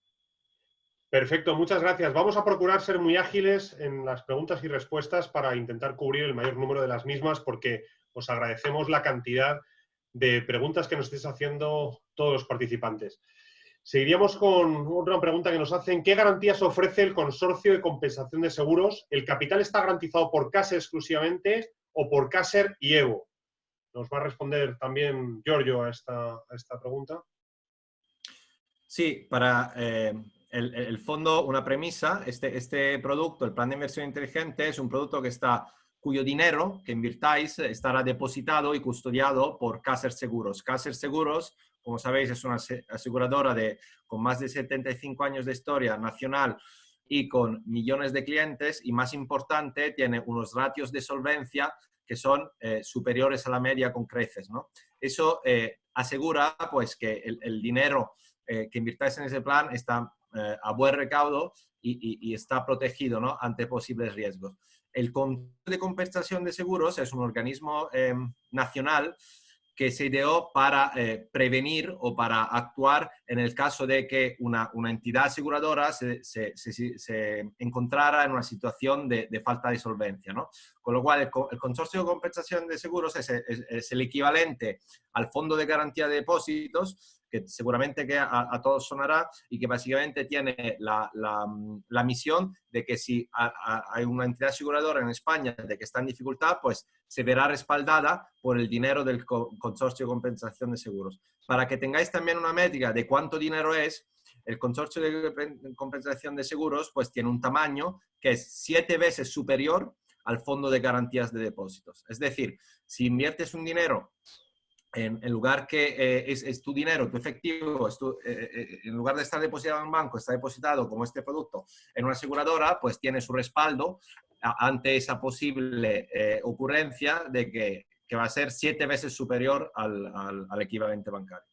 Perfecto, muchas gracias. Vamos a procurar ser muy ágiles en las preguntas y respuestas para intentar cubrir el mayor número de las mismas, porque os agradecemos la cantidad de preguntas que nos estéis haciendo todos los participantes. Seguiríamos con otra pregunta que nos hacen. ¿Qué garantías ofrece el consorcio de compensación de seguros? ¿El capital está garantizado por Caser exclusivamente o por Caser y Evo? ¿Nos va a responder también Giorgio a esta pregunta? Sí, para el fondo, una premisa, este producto, el plan de inversión inteligente, es un producto cuyo dinero que invirtáis estará depositado y custodiado por Caser Seguros. Caser Seguros, como sabéis, es una aseguradora con más de 75 años de historia nacional y con millones de clientes, y más importante, tiene unos ratios de solvencia que son superiores a la media con creces, ¿no? Eso asegura pues, que el dinero que invirtáis en ese plan está a buen recaudo y está protegido, ¿no? Ante posibles riesgos. El Consejo de Compensación de Seguros es un organismo nacional que se ideó para prevenir o para actuar en el caso de que una entidad aseguradora se encontrara en una situación de falta de solvencia, ¿no? Con lo cual, el Consorcio de Compensación de Seguros es el equivalente al Fondo de Garantía de Depósitos, que seguramente que a todos sonará y que básicamente tiene la misión de que si hay una entidad aseguradora en España de que está en dificultad, pues se verá respaldada por el dinero del Consorcio de Compensación de Seguros. Para que tengáis también una métrica de cuánto dinero es, el Consorcio de Compensación de Seguros pues tiene un tamaño que es 7 veces superior al Fondo de Garantías de Depósitos. Es decir, si inviertes un dinero en lugar que es tu dinero, tu efectivo, en lugar de estar depositado en un banco, está depositado como este producto en una aseguradora, pues tiene su respaldo ante esa posible ocurrencia de que va a ser 7 veces superior al equivalente bancario.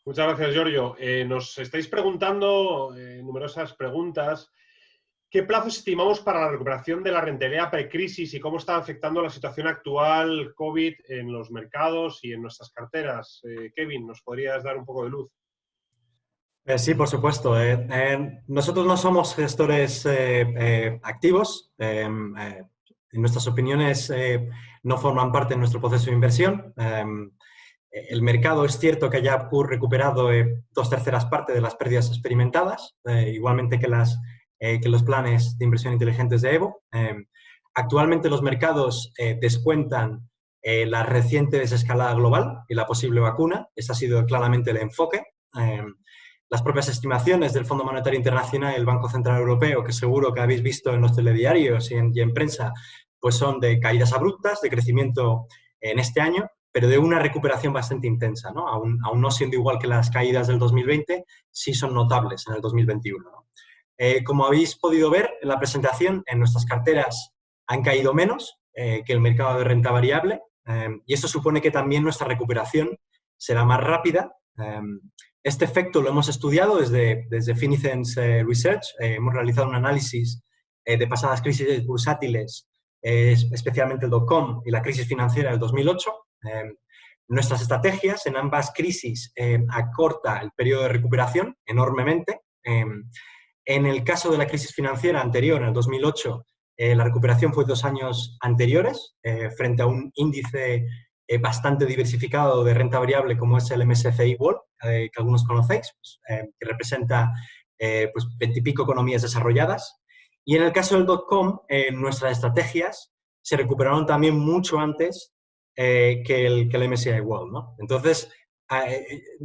Muchas gracias, Giorgio. Nos estáis preguntando numerosas preguntas. ¿Qué plazos estimamos para la recuperación de la rentabilidad precrisis y cómo está afectando la situación actual COVID en los mercados y en nuestras carteras? Kevin, ¿nos podrías dar un poco de luz? Sí, por supuesto. Nosotros no somos gestores activos. Nuestras opiniones no forman parte de nuestro proceso de inversión. El mercado es cierto que ya ha recuperado 2/3 partes de las pérdidas experimentadas, igualmente que los planes de inversión inteligentes de Evo. Actualmente los mercados descuentan la reciente desescalada global y la posible vacuna. Ese ha sido claramente el enfoque. Las propias estimaciones del Fondo Monetario Internacional y el Banco Central Europeo, que seguro que habéis visto en los telediarios y en prensa, pues son de caídas abruptas, de crecimiento en este año, pero de una recuperación bastante intensa, ¿no? Aún no siendo igual que las caídas del 2020, sí son notables en el 2021, ¿no? Como habéis podido ver en la presentación, en nuestras carteras han caído menos que el mercado de renta variable, y eso supone que también nuestra recuperación será más rápida. Este efecto lo hemos estudiado desde Finicens Research. Hemos realizado un análisis de pasadas crisis bursátiles, especialmente el dot-com y la crisis financiera del 2008. Nuestras estrategias en ambas crisis acorta el periodo de recuperación enormemente. En el caso de la crisis financiera anterior, en el 2008, la recuperación fue 2 años anteriores, frente a un índice bastante diversificado de renta variable como es el MSCI World, que algunos conocéis, pues, que representa pues 20 y pico economías desarrolladas. Y en el caso del dot-com, nuestras estrategias se recuperaron también mucho antes que el MSCI World, ¿no? Entonces,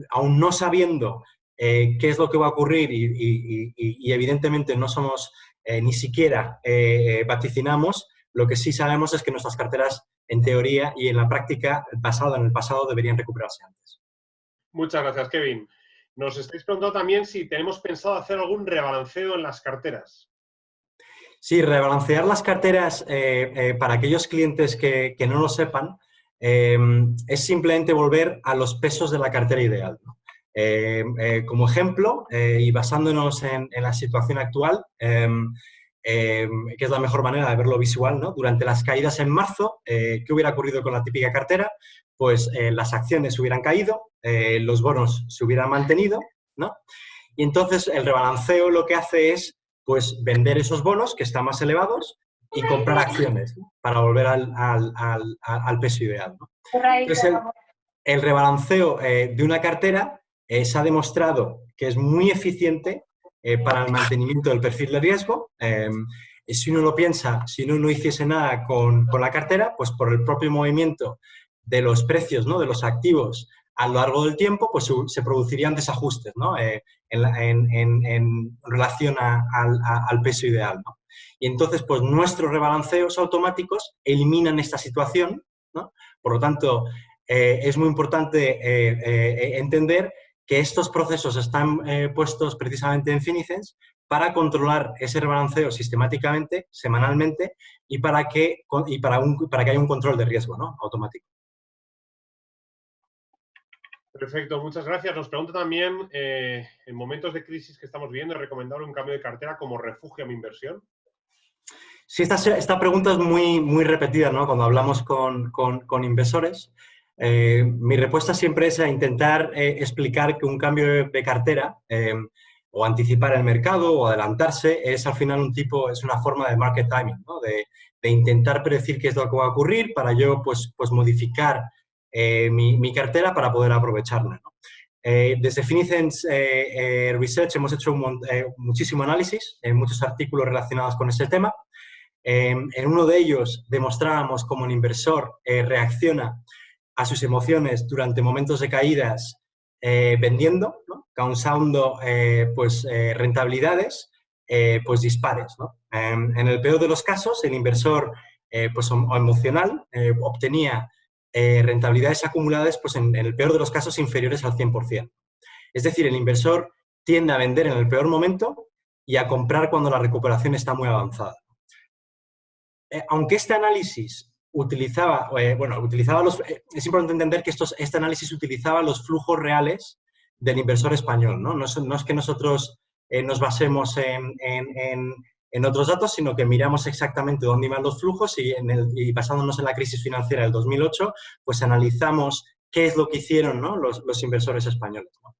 aún no sabiendo qué es lo que va a ocurrir y evidentemente no somos ni siquiera vaticinamos, lo que sí sabemos es que nuestras carteras, en teoría y en la práctica, basada en el pasado, deberían recuperarse antes. Muchas gracias, Kevin. Nos estáis preguntando también si tenemos pensado hacer algún rebalanceo en las carteras. Sí, rebalancear las carteras, para aquellos clientes que no lo sepan, es simplemente volver a los pesos de la cartera ideal, ¿no? Como ejemplo, y basándonos en la situación actual, que es la mejor manera de verlo visual, ¿no? Durante las caídas en marzo, ¿qué hubiera ocurrido con la típica cartera? Pues las acciones hubieran caído, los bonos se hubieran mantenido, ¿no? Y entonces el rebalanceo lo que hace es pues vender esos bonos que están más elevados y comprar acciones, ¿no? Para volver al peso ideal, ¿no? Entonces el rebalanceo de una cartera se ha demostrado que es muy eficiente para el mantenimiento del perfil de riesgo. Si uno lo piensa, si uno no hiciese nada con la cartera, pues por el propio movimiento de los precios, ¿no? De los activos a lo largo del tiempo, pues se producirían desajustes, ¿no? En relación al peso ideal, ¿no? Y entonces, pues nuestros rebalanceos automáticos eliminan esta situación, ¿no? Por lo tanto, es muy importante entender que estos procesos están puestos precisamente en Finicens para controlar ese rebalanceo sistemáticamente, semanalmente, y para que haya un control de riesgo, ¿no? Automático. Perfecto, muchas gracias. Nos pregunta también, en momentos de crisis que estamos viviendo, ¿es recomendable un cambio de cartera como refugio a mi inversión? Sí, esta pregunta es muy repetida, ¿no? Cuando hablamos con inversores. Mi respuesta siempre es a intentar explicar que un cambio de cartera o anticipar el mercado o adelantarse es al final es una forma de market timing, ¿no? De intentar predecir qué es lo que va a ocurrir para yo pues modificar mi cartera para poder aprovecharla, ¿no? Desde Finicens Research hemos hecho muchísimo análisis, muchos artículos relacionados con ese tema. En uno de ellos demostrábamos cómo el inversor reacciona a sus emociones durante momentos de caídas vendiendo, ¿no? Causando rentabilidades pues dispares, ¿no? En el peor de los casos, el inversor pues emocional obtenía rentabilidades acumuladas pues en el peor de los casos inferiores al 100%. Es decir, el inversor tiende a vender en el peor momento y a comprar cuando la recuperación está muy avanzada. Aunque este análisis utilizaba es importante entender que este análisis utilizaba los flujos reales del inversor español, ¿no? No es que nosotros nos basemos en en otros datos, sino que miramos exactamente dónde iban los flujos y basándonos en la crisis financiera del 2008, pues analizamos qué es lo que hicieron, ¿no?, los inversores españoles, ¿no?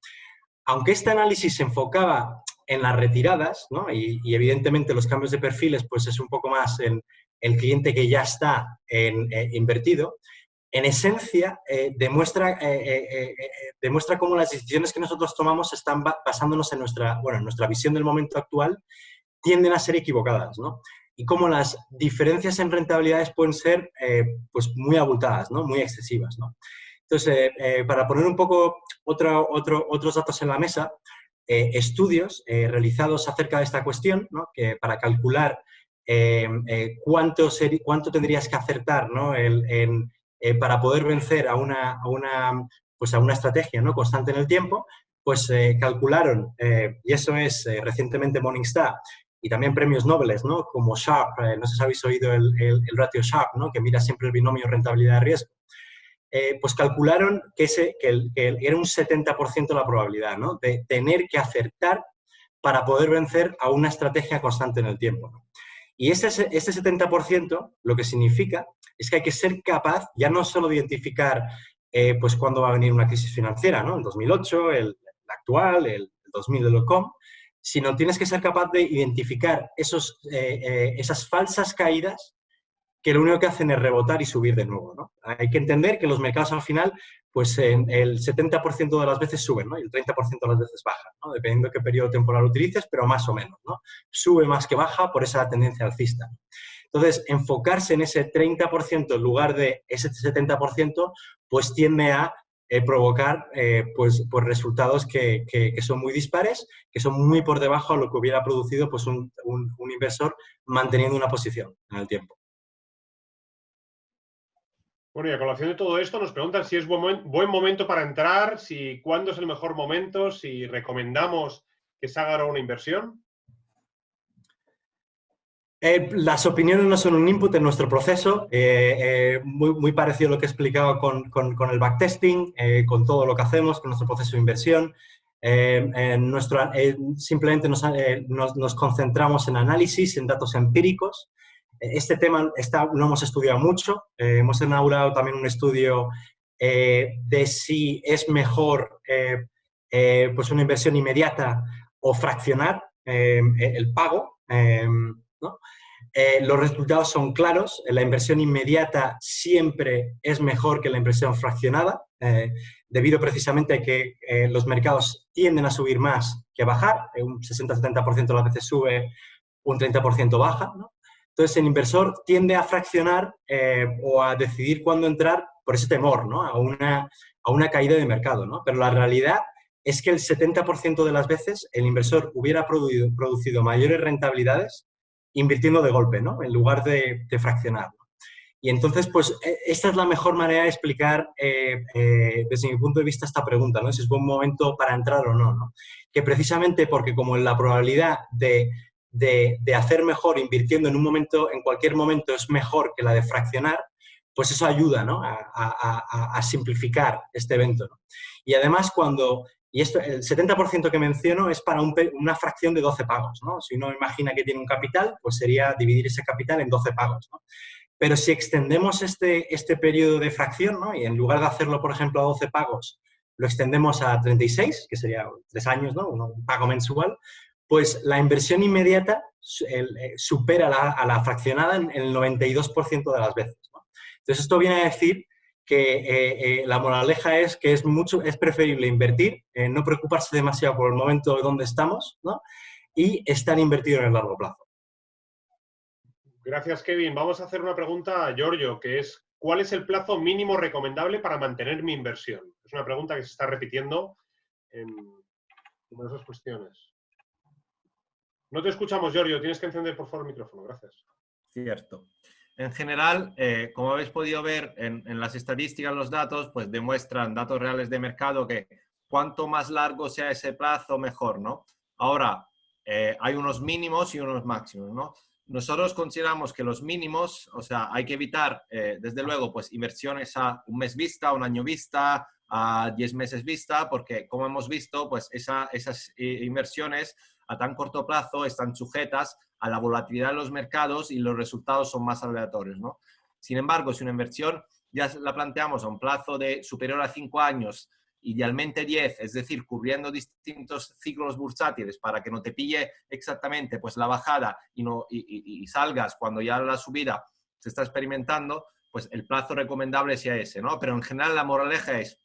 Aunque este análisis se enfocaba en las retiradas, ¿no?, y evidentemente los cambios de perfiles pues es un poco más en el cliente que ya está invertido, en esencia demuestra cómo las decisiones que nosotros tomamos están basándonos en nuestra visión del momento actual, tienden a ser equivocadas, ¿no? Y cómo las diferencias en rentabilidades pueden ser pues muy abultadas, ¿no?, muy excesivas, ¿no? Entonces, para poner un poco otros datos en la mesa, estudios realizados acerca de esta cuestión, ¿no?, que para calcular cuánto tendrías que acertar, ¿no?, para poder vencer a una estrategia, ¿no?, constante en el tiempo, pues calcularon, y eso es recientemente Morningstar, y también premios Nobel, ¿no?, como Sharpe, no sé si habéis oído el ratio Sharpe, ¿no?, que mira siempre el binomio rentabilidad-riesgo. Pues calcularon que era un 70% la probabilidad, ¿no?, de tener que acertar para poder vencer a una estrategia constante en el tiempo, ¿no? Y este 70% lo que significa es que hay que ser capaz ya no solo de identificar pues cuándo va a venir una crisis financiera, ¿no?, el 2008, el actual, el 2000 de .com, sino tienes que ser capaz de identificar esas falsas caídas que lo único que hacen es rebotar y subir de nuevo, ¿no? Hay que entender que los mercados al final, pues el 70% de las veces suben, ¿no?, y el 30% de las veces bajan, ¿no?, dependiendo de qué periodo temporal utilices, pero más o menos, ¿no? Sube más que baja por esa tendencia alcista. Entonces, enfocarse en ese 30% en lugar de ese 70%, pues tiende a provocar pues resultados que son muy dispares, que son muy por debajo a lo que hubiera producido pues un inversor manteniendo una posición en el tiempo. Bueno, y a colación de todo esto nos preguntan si es buen momento para entrar, cuándo es el mejor momento, si recomendamos que se haga una inversión. Las opiniones no son un input en nuestro proceso, muy parecido a lo que he explicado con el backtesting, con todo lo que hacemos, con nuestro proceso de inversión. Simplemente nos concentramos en análisis, en datos empíricos. Este tema lo hemos estudiado mucho. Hemos inaugurado también un estudio de si es mejor pues una inversión inmediata o fraccionar el pago, ¿no? Los resultados son claros. La inversión inmediata siempre es mejor que la inversión fraccionada, debido precisamente a que los mercados tienden a subir más que bajar. Un 60-70% de las veces sube, un 30% baja, ¿no? Entonces, el inversor tiende a fraccionar o a decidir cuándo entrar por ese temor, ¿no?, a una caída de mercado, ¿no? Pero la realidad es que el 70% de las veces el inversor hubiera producido mayores rentabilidades invirtiendo de golpe, ¿no?, en lugar de fraccionar, ¿no? Y entonces, pues, esta es la mejor manera de explicar, desde mi punto de vista, esta pregunta, ¿no?, si es buen momento para entrar o no, ¿no? Que precisamente porque como la probabilidad de hacer mejor invirtiendo en cualquier momento es mejor que la de fraccionar, pues eso ayuda, ¿no?, a simplificar este evento, ¿no? Y además el 70% que menciono es para una fracción de 12 pagos, ¿no? Si uno imagina que tiene un capital, pues sería dividir ese capital en 12 pagos, ¿no? Pero si extendemos este periodo de fracción, ¿no?, y en lugar de hacerlo, por ejemplo, a 12 pagos, lo extendemos a 36, que sería 3 años, ¿no?, un pago mensual, pues la inversión inmediata supera a la fraccionada en el 92% de las veces, ¿no? Entonces, esto viene a decir que la moraleja es que es preferible invertir, no preocuparse demasiado por el momento de donde estamos, ¿no?, y estar invertido en el largo plazo. Gracias, Kevin. Vamos a hacer una pregunta a Giorgio, que es ¿cuál es el plazo mínimo recomendable para mantener mi inversión? Es una pregunta que se está repitiendo en numerosas cuestiones. No te escuchamos, Giorgio. Tienes que encender, por favor, el micrófono. Gracias. Cierto. En general, como habéis podido ver en las estadísticas, los datos, pues demuestran datos reales de mercado que cuanto más largo sea ese plazo, mejor, ¿no? Ahora, hay unos mínimos y unos máximos, ¿no? Nosotros consideramos que los mínimos, o sea, hay que evitar, desde luego, pues inversiones a un mes vista, un año vista, a 10 meses vista, porque como hemos visto, pues esas inversiones a tan corto plazo están sujetas a la volatilidad de los mercados y los resultados son más aleatorios, ¿no? Sin embargo, si una inversión ya la planteamos a un plazo de superior a 5 años, idealmente 10, es decir, cubriendo distintos ciclos bursátiles para que no te pille exactamente pues, la bajada y salgas cuando ya la subida se está experimentando, pues el plazo recomendable sea ese, ¿no? Pero en general la moraleja es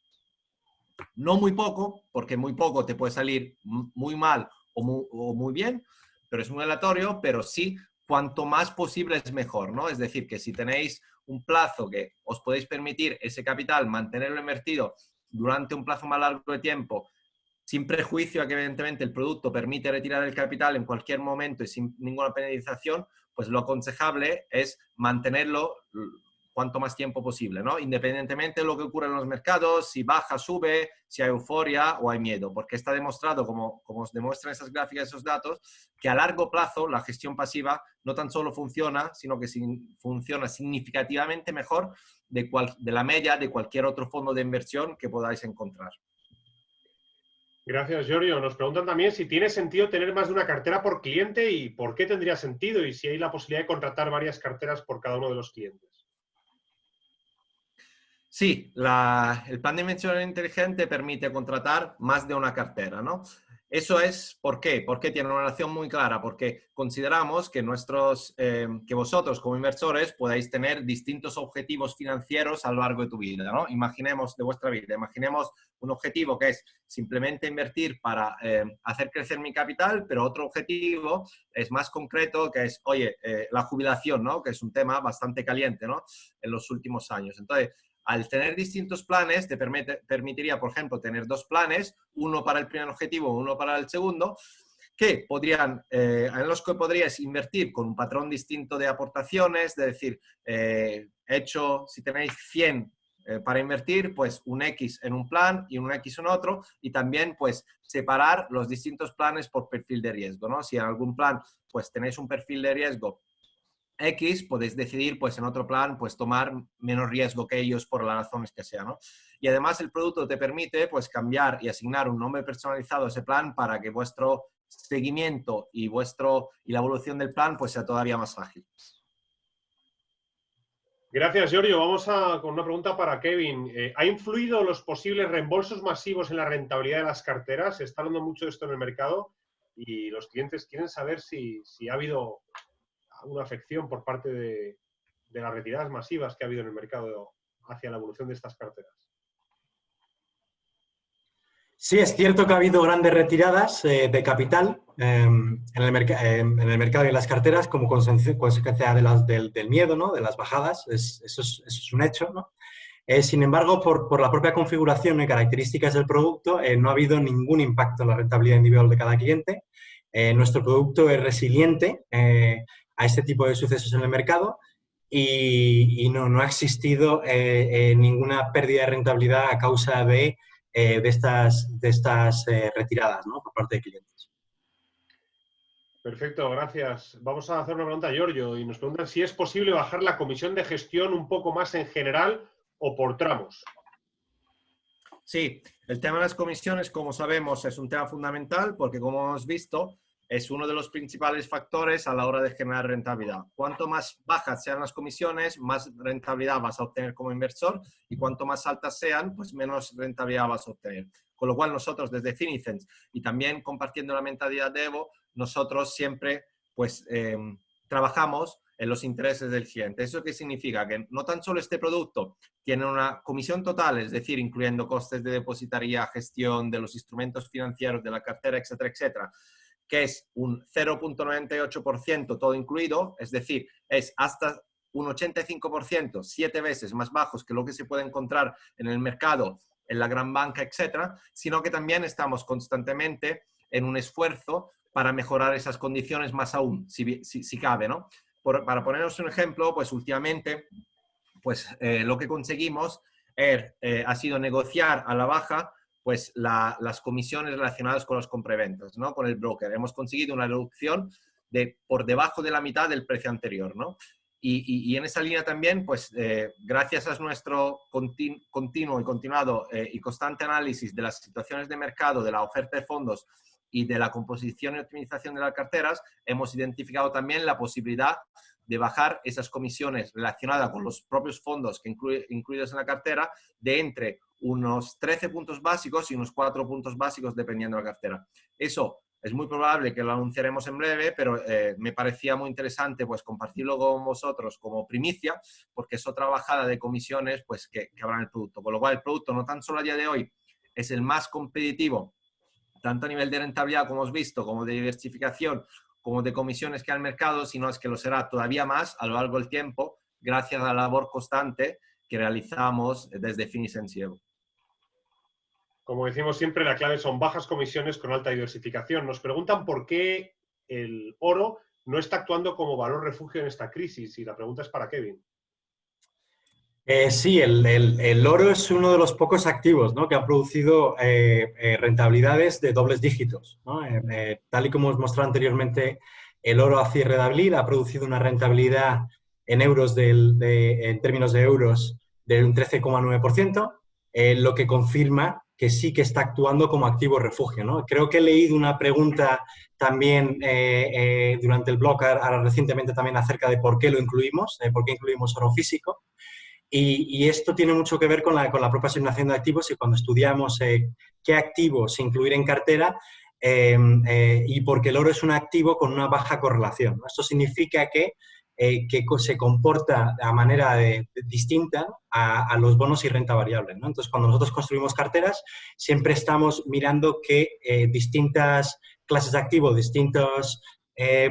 no muy poco, porque muy poco te puede salir muy mal o muy bien, pero es muy aleatorio, pero sí cuanto más posible es mejor, ¿no? Es decir, que si tenéis un plazo que os podéis permitir ese capital, mantenerlo invertido durante un plazo más largo de tiempo, sin prejuicio a que evidentemente el producto permite retirar el capital en cualquier momento y sin ninguna penalización, pues lo aconsejable es mantenerlo cuanto más tiempo posible, ¿no? Independientemente de lo que ocurra en los mercados, si baja, sube, si hay euforia o hay miedo, porque está demostrado, como os demuestran esas gráficas, esos datos, que a largo plazo la gestión pasiva no tan solo funciona, sino que funciona significativamente mejor de la media de cualquier otro fondo de inversión que podáis encontrar. Gracias, Giorgio. Nos preguntan también si tiene sentido tener más de una cartera por cliente y por qué tendría sentido y si hay la posibilidad de contratar varias carteras por cada uno de los clientes. Sí, el plan de inversión inteligente permite contratar más de una cartera, ¿no? Eso es, ¿por qué? Porque tiene una relación muy clara, porque consideramos que que vosotros como inversores podáis tener distintos objetivos financieros a lo largo de tu vida, ¿no? Imaginemos de vuestra vida, imaginemos un objetivo que es simplemente invertir para hacer crecer mi capital, pero otro objetivo es más concreto, que es, oye, la jubilación, ¿no? Que es un tema bastante caliente, ¿no? En los últimos años. Entonces, al tener distintos planes, te permitiría, por ejemplo, tener 2 planes, uno para el primer objetivo, uno para el segundo, en los que podrías invertir con un patrón distinto de aportaciones, es decir, si tenéis 100 para invertir, pues un X en un plan y un X en otro, y también pues separar los distintos planes por perfil de riesgo, ¿no? Si en algún plan pues tenéis un perfil de riesgo X, podéis decidir, pues en otro plan, pues tomar menos riesgo que ellos por las razones que sean, ¿no? Y además el producto te permite, pues, cambiar y asignar un nombre personalizado a ese plan para que vuestro seguimiento y la evolución del plan, pues, sea todavía más ágil. Gracias, Giorgio. Vamos con una pregunta para Kevin. ¿Ha influido los posibles reembolsos masivos en la rentabilidad de las carteras? Se está hablando mucho de esto en el mercado y los clientes quieren saber si ha habido una afección por parte de las retiradas masivas que ha habido en el mercado hacia la evolución de estas carteras. Sí, es cierto que ha habido grandes retiradas de capital en el mercado y en las carteras como consecuencia del miedo, ¿no? De las bajadas. Eso es un hecho, ¿no? Sin embargo, por la propia configuración y características del producto, no ha habido ningún impacto en la rentabilidad individual de cada cliente. Nuestro producto es resiliente a este tipo de sucesos en el mercado y no ha existido ninguna pérdida de rentabilidad a causa de estas retiradas, ¿no? Por parte de clientes. Perfecto, gracias. Vamos a hacer una pregunta a Giorgio y nos preguntan si es posible bajar la comisión de gestión un poco más en general o por tramos. Sí, el tema de las comisiones, como sabemos, es un tema fundamental porque, como hemos visto, es uno de los principales factores a la hora de generar rentabilidad. Cuanto más bajas sean las comisiones, más rentabilidad vas a obtener como inversor y cuanto más altas sean, pues menos rentabilidad vas a obtener. Con lo cual nosotros desde Finicens y también compartiendo la mentalidad de Evo, nosotros siempre pues trabajamos en los intereses del cliente. ¿Eso qué significa? Que no tan solo este producto tiene una comisión total, es decir, incluyendo costes de depositaría, gestión de los instrumentos financieros, de la cartera, etcétera, etcétera, que es un 0.98% todo incluido, es decir, es hasta un 85%, 7 veces más bajos que lo que se puede encontrar en el mercado, en la gran banca, etcétera, sino que también estamos constantemente en un esfuerzo para mejorar esas condiciones más aún, si cabe, ¿no? Para poneros un ejemplo, pues últimamente, pues lo que conseguimos ha sido negociar a la baja pues las comisiones relacionadas con las compraventas, ¿no? Con el broker. Hemos conseguido una reducción por debajo de la mitad del precio anterior, ¿no? Y en esa línea también, pues gracias a nuestro continuo y continuado y constante análisis de las situaciones de mercado, de la oferta de fondos y de la composición y optimización de las carteras, hemos identificado también la posibilidad de bajar esas comisiones relacionadas con los propios fondos que incluidos en la cartera de entre unos 13 puntos básicos y unos 4 puntos básicos dependiendo de la cartera. Eso es muy probable que lo anunciaremos en breve, pero me parecía muy interesante pues, compartirlo con vosotros como primicia, porque es otra bajada de comisiones pues, que habrá en el producto. Con lo cual, el producto no tan solo a día de hoy es el más competitivo, tanto a nivel de rentabilidad, como hemos visto, como de diversificación, como de comisiones que hay al mercado, sino es que lo será todavía más a lo largo del tiempo, gracias a la labor constante que realizamos desde Finis en Ciego. Como decimos siempre, la clave son bajas comisiones con alta diversificación. Nos preguntan por qué el oro no está actuando como valor refugio en esta crisis, y la pregunta es para Kevin. Sí, el oro es uno de los pocos activos, ¿no?, que han producido rentabilidades de dobles dígitos, ¿no? Tal y como os mostrado anteriormente, el oro a cierre de abril ha producido una rentabilidad en euros en términos de euros de un 13,9%, lo que confirma que sí que está actuando como activo refugio, ¿no? Creo que he leído una pregunta también durante el blog recientemente también acerca de por qué lo incluimos, por qué incluimos oro físico. Y esto tiene mucho que ver con la propia asignación de activos, y cuando estudiamos qué activos incluir en cartera, y porque el oro es un activo con una baja correlación, ¿no? Esto significa que se comporta de manera distinta a los bonos y renta variable, ¿no? Entonces, cuando nosotros construimos carteras, siempre estamos mirando que distintas clases de activos, distintos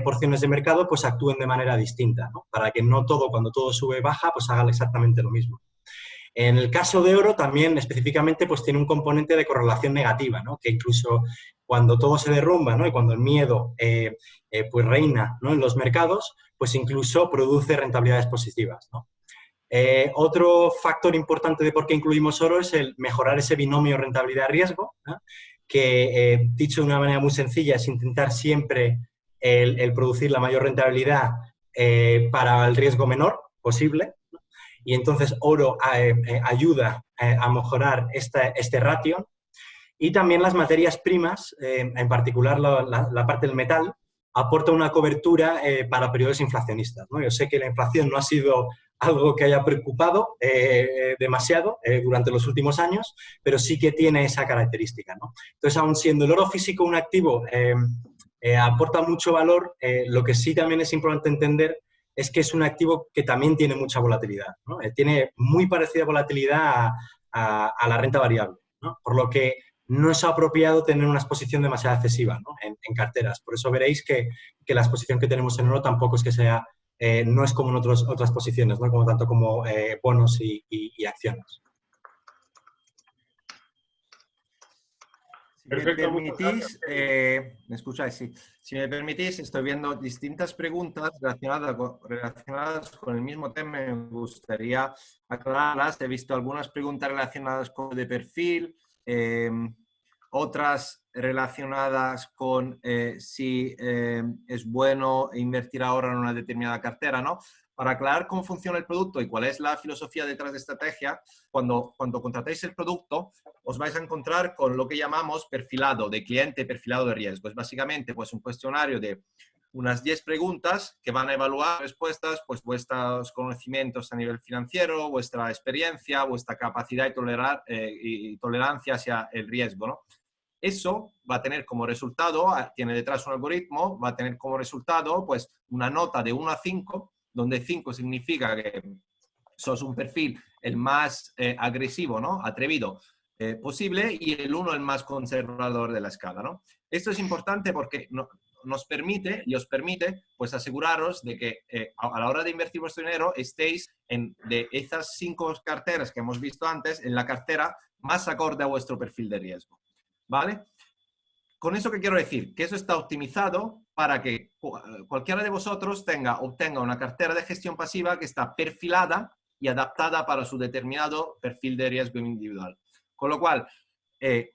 porciones de mercado, pues actúen de manera distinta, ¿no? Para que no todo, cuando todo sube baja, pues haga exactamente lo mismo. En el caso de oro, también específicamente, pues tiene un componente de correlación negativa, ¿no? Que incluso cuando todo se derrumba, ¿no?, y cuando el miedo pues reina, ¿no?, en los mercados, pues incluso produce rentabilidades positivas, ¿no? Otro factor importante de por qué incluimos oro es el mejorar ese binomio rentabilidad-riesgo, ¿no?, que, dicho de una manera muy sencilla, es intentar siempre el producir la mayor rentabilidad para el riesgo menor posible, ¿no? Y entonces oro ayuda a mejorar este ratio. Y también las materias primas, en particular la parte del metal, aporta una cobertura para periodos inflacionistas, ¿no? Yo sé que la inflación no ha sido algo que haya preocupado demasiado durante los últimos años, pero sí que tiene esa característica, ¿no? Entonces, aun siendo el oro físico un activo aporta mucho valor, lo que sí también es importante entender es que es un activo que también tiene mucha volatilidad, ¿no? Tiene muy parecida volatilidad a la renta variable, ¿no? Por lo que no es apropiado tener una exposición demasiado excesiva, ¿no?, en carteras. Por eso veréis que la exposición que tenemos en oro tampoco es que sea, no es como en otras posiciones, ¿no?, como tanto como bonos y acciones. Si me permitís, ¿me escucháis? Sí. Si me permitís, estoy viendo distintas preguntas relacionadas con el mismo tema. Me gustaría aclararlas. He visto algunas preguntas relacionadas con de perfil, otras relacionadas con si es bueno invertir ahora en una determinada cartera, ¿no? Para aclarar cómo funciona el producto y cuál es la filosofía detrás de estrategia, cuando contratéis el producto, os vais a encontrar con lo que llamamos perfilado de cliente, perfilado de riesgo. Es básicamente pues, un cuestionario de unas 10 preguntas que van a evaluar respuestas, pues vuestros conocimientos a nivel financiero, vuestra experiencia, vuestra capacidad y tolerancia hacia el riesgo, ¿no? Eso va a tener como resultado, tiene detrás un algoritmo, va a tener como resultado pues una nota de 1 a 5, donde 5 significa que sos un perfil el más agresivo, ¿no?, atrevido posible, y el 1 el más conservador de la escala, ¿no? Esto es importante porque nos permite y os permite pues aseguraros de que a la hora de invertir vuestro dinero estéis de esas 5 carteras que hemos visto antes en la cartera más acorde a vuestro perfil de riesgo, ¿vale? ¿Con eso qué quiero decir? Que eso está optimizado para que cualquiera de vosotros obtenga una cartera de gestión pasiva que está perfilada y adaptada para su determinado perfil de riesgo individual. Con lo cual,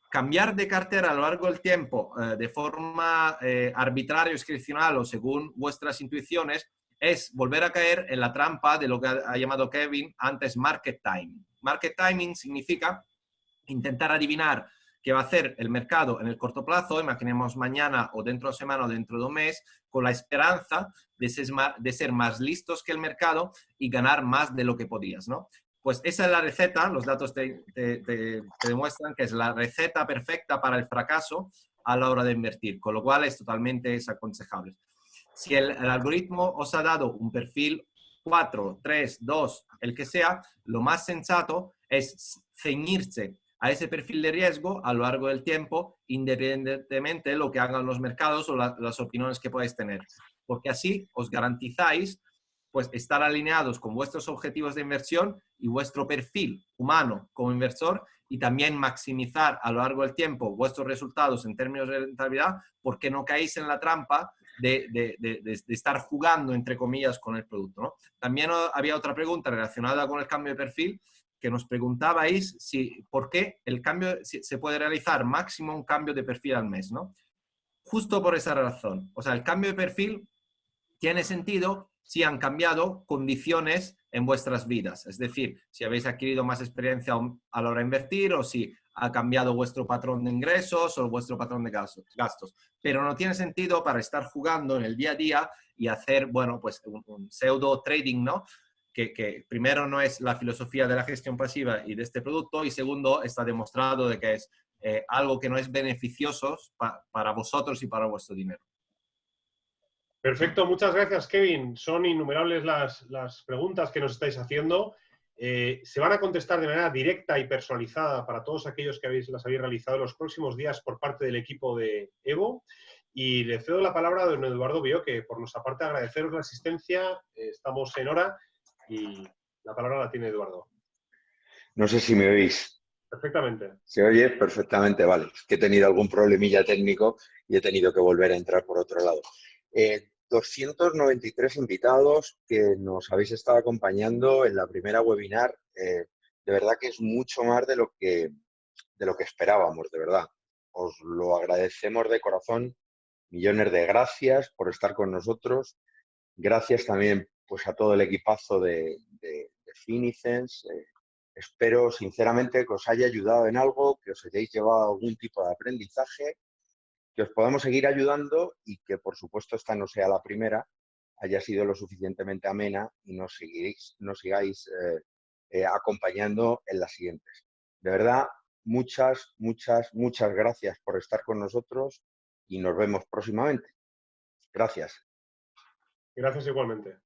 cambiar de cartera a lo largo del tiempo de forma arbitraria o discrecional o según vuestras intuiciones es volver a caer en la trampa de lo que ha llamado Kevin antes market timing. Market timing significa intentar adivinar qué va a hacer el mercado en el corto plazo, imaginemos mañana o dentro de semana o dentro de un mes, con la esperanza de ser más listos que el mercado y ganar más de lo que podías, ¿no? Pues esa es la receta, los datos te demuestran que es la receta perfecta para el fracaso a la hora de invertir, con lo cual es totalmente desaconsejable. Si el algoritmo os ha dado un perfil 4, 3, 2, el que sea, lo más sensato es ceñirse a ese perfil de riesgo a lo largo del tiempo, independientemente de lo que hagan los mercados o las opiniones que podáis tener. Porque así os garantizáis pues, estar alineados con vuestros objetivos de inversión y vuestro perfil humano como inversor y también maximizar a lo largo del tiempo vuestros resultados en términos de rentabilidad porque no caéis en la trampa de estar jugando, entre comillas, con el producto, ¿no? También había otra pregunta relacionada con el cambio de perfil que nos preguntabais si por qué el cambio se puede realizar máximo un cambio de perfil al mes, ¿no? Justo por esa razón. O sea, el cambio de perfil tiene sentido si han cambiado condiciones en vuestras vidas. Es decir, si habéis adquirido más experiencia a la hora de invertir o si ha cambiado vuestro patrón de ingresos o vuestro patrón de gastos. Pero no tiene sentido para estar jugando en el día a día y hacer, bueno, pues un pseudo trading, ¿no? Que primero no es la filosofía de la gestión pasiva y de este producto y segundo está demostrado de que es algo que no es beneficioso para vosotros y para vuestro dinero. Perfecto, muchas gracias, Kevin. Son innumerables las preguntas que nos estáis haciendo. Se van a contestar de manera directa y personalizada para todos aquellos que las habéis realizado en los próximos días por parte del equipo de Evo. Y le cedo la palabra a don Eduardo Bió, que por nuestra parte agradeceros la asistencia. Estamos en hora y la palabra la tiene Eduardo. No sé si me oís. Perfectamente. ¿Se oye? Perfectamente, vale. Es que he tenido algún problemilla técnico y he tenido que volver a entrar por otro lado. 293 invitados que nos habéis estado acompañando en la primera webinar. De verdad que es mucho más de lo que esperábamos, de verdad. Os lo agradecemos de corazón. Millones de gracias por estar con nosotros. Gracias también pues, a todo el equipazo de Finicens. Espero sinceramente que os haya ayudado en algo, que os hayáis llevado algún tipo de aprendizaje, que os podamos seguir ayudando y que, por supuesto, esta no sea la primera, haya sido lo suficientemente amena y nos sigáis acompañando en las siguientes. De verdad, muchas gracias por estar con nosotros y nos vemos próximamente. Gracias. Gracias igualmente.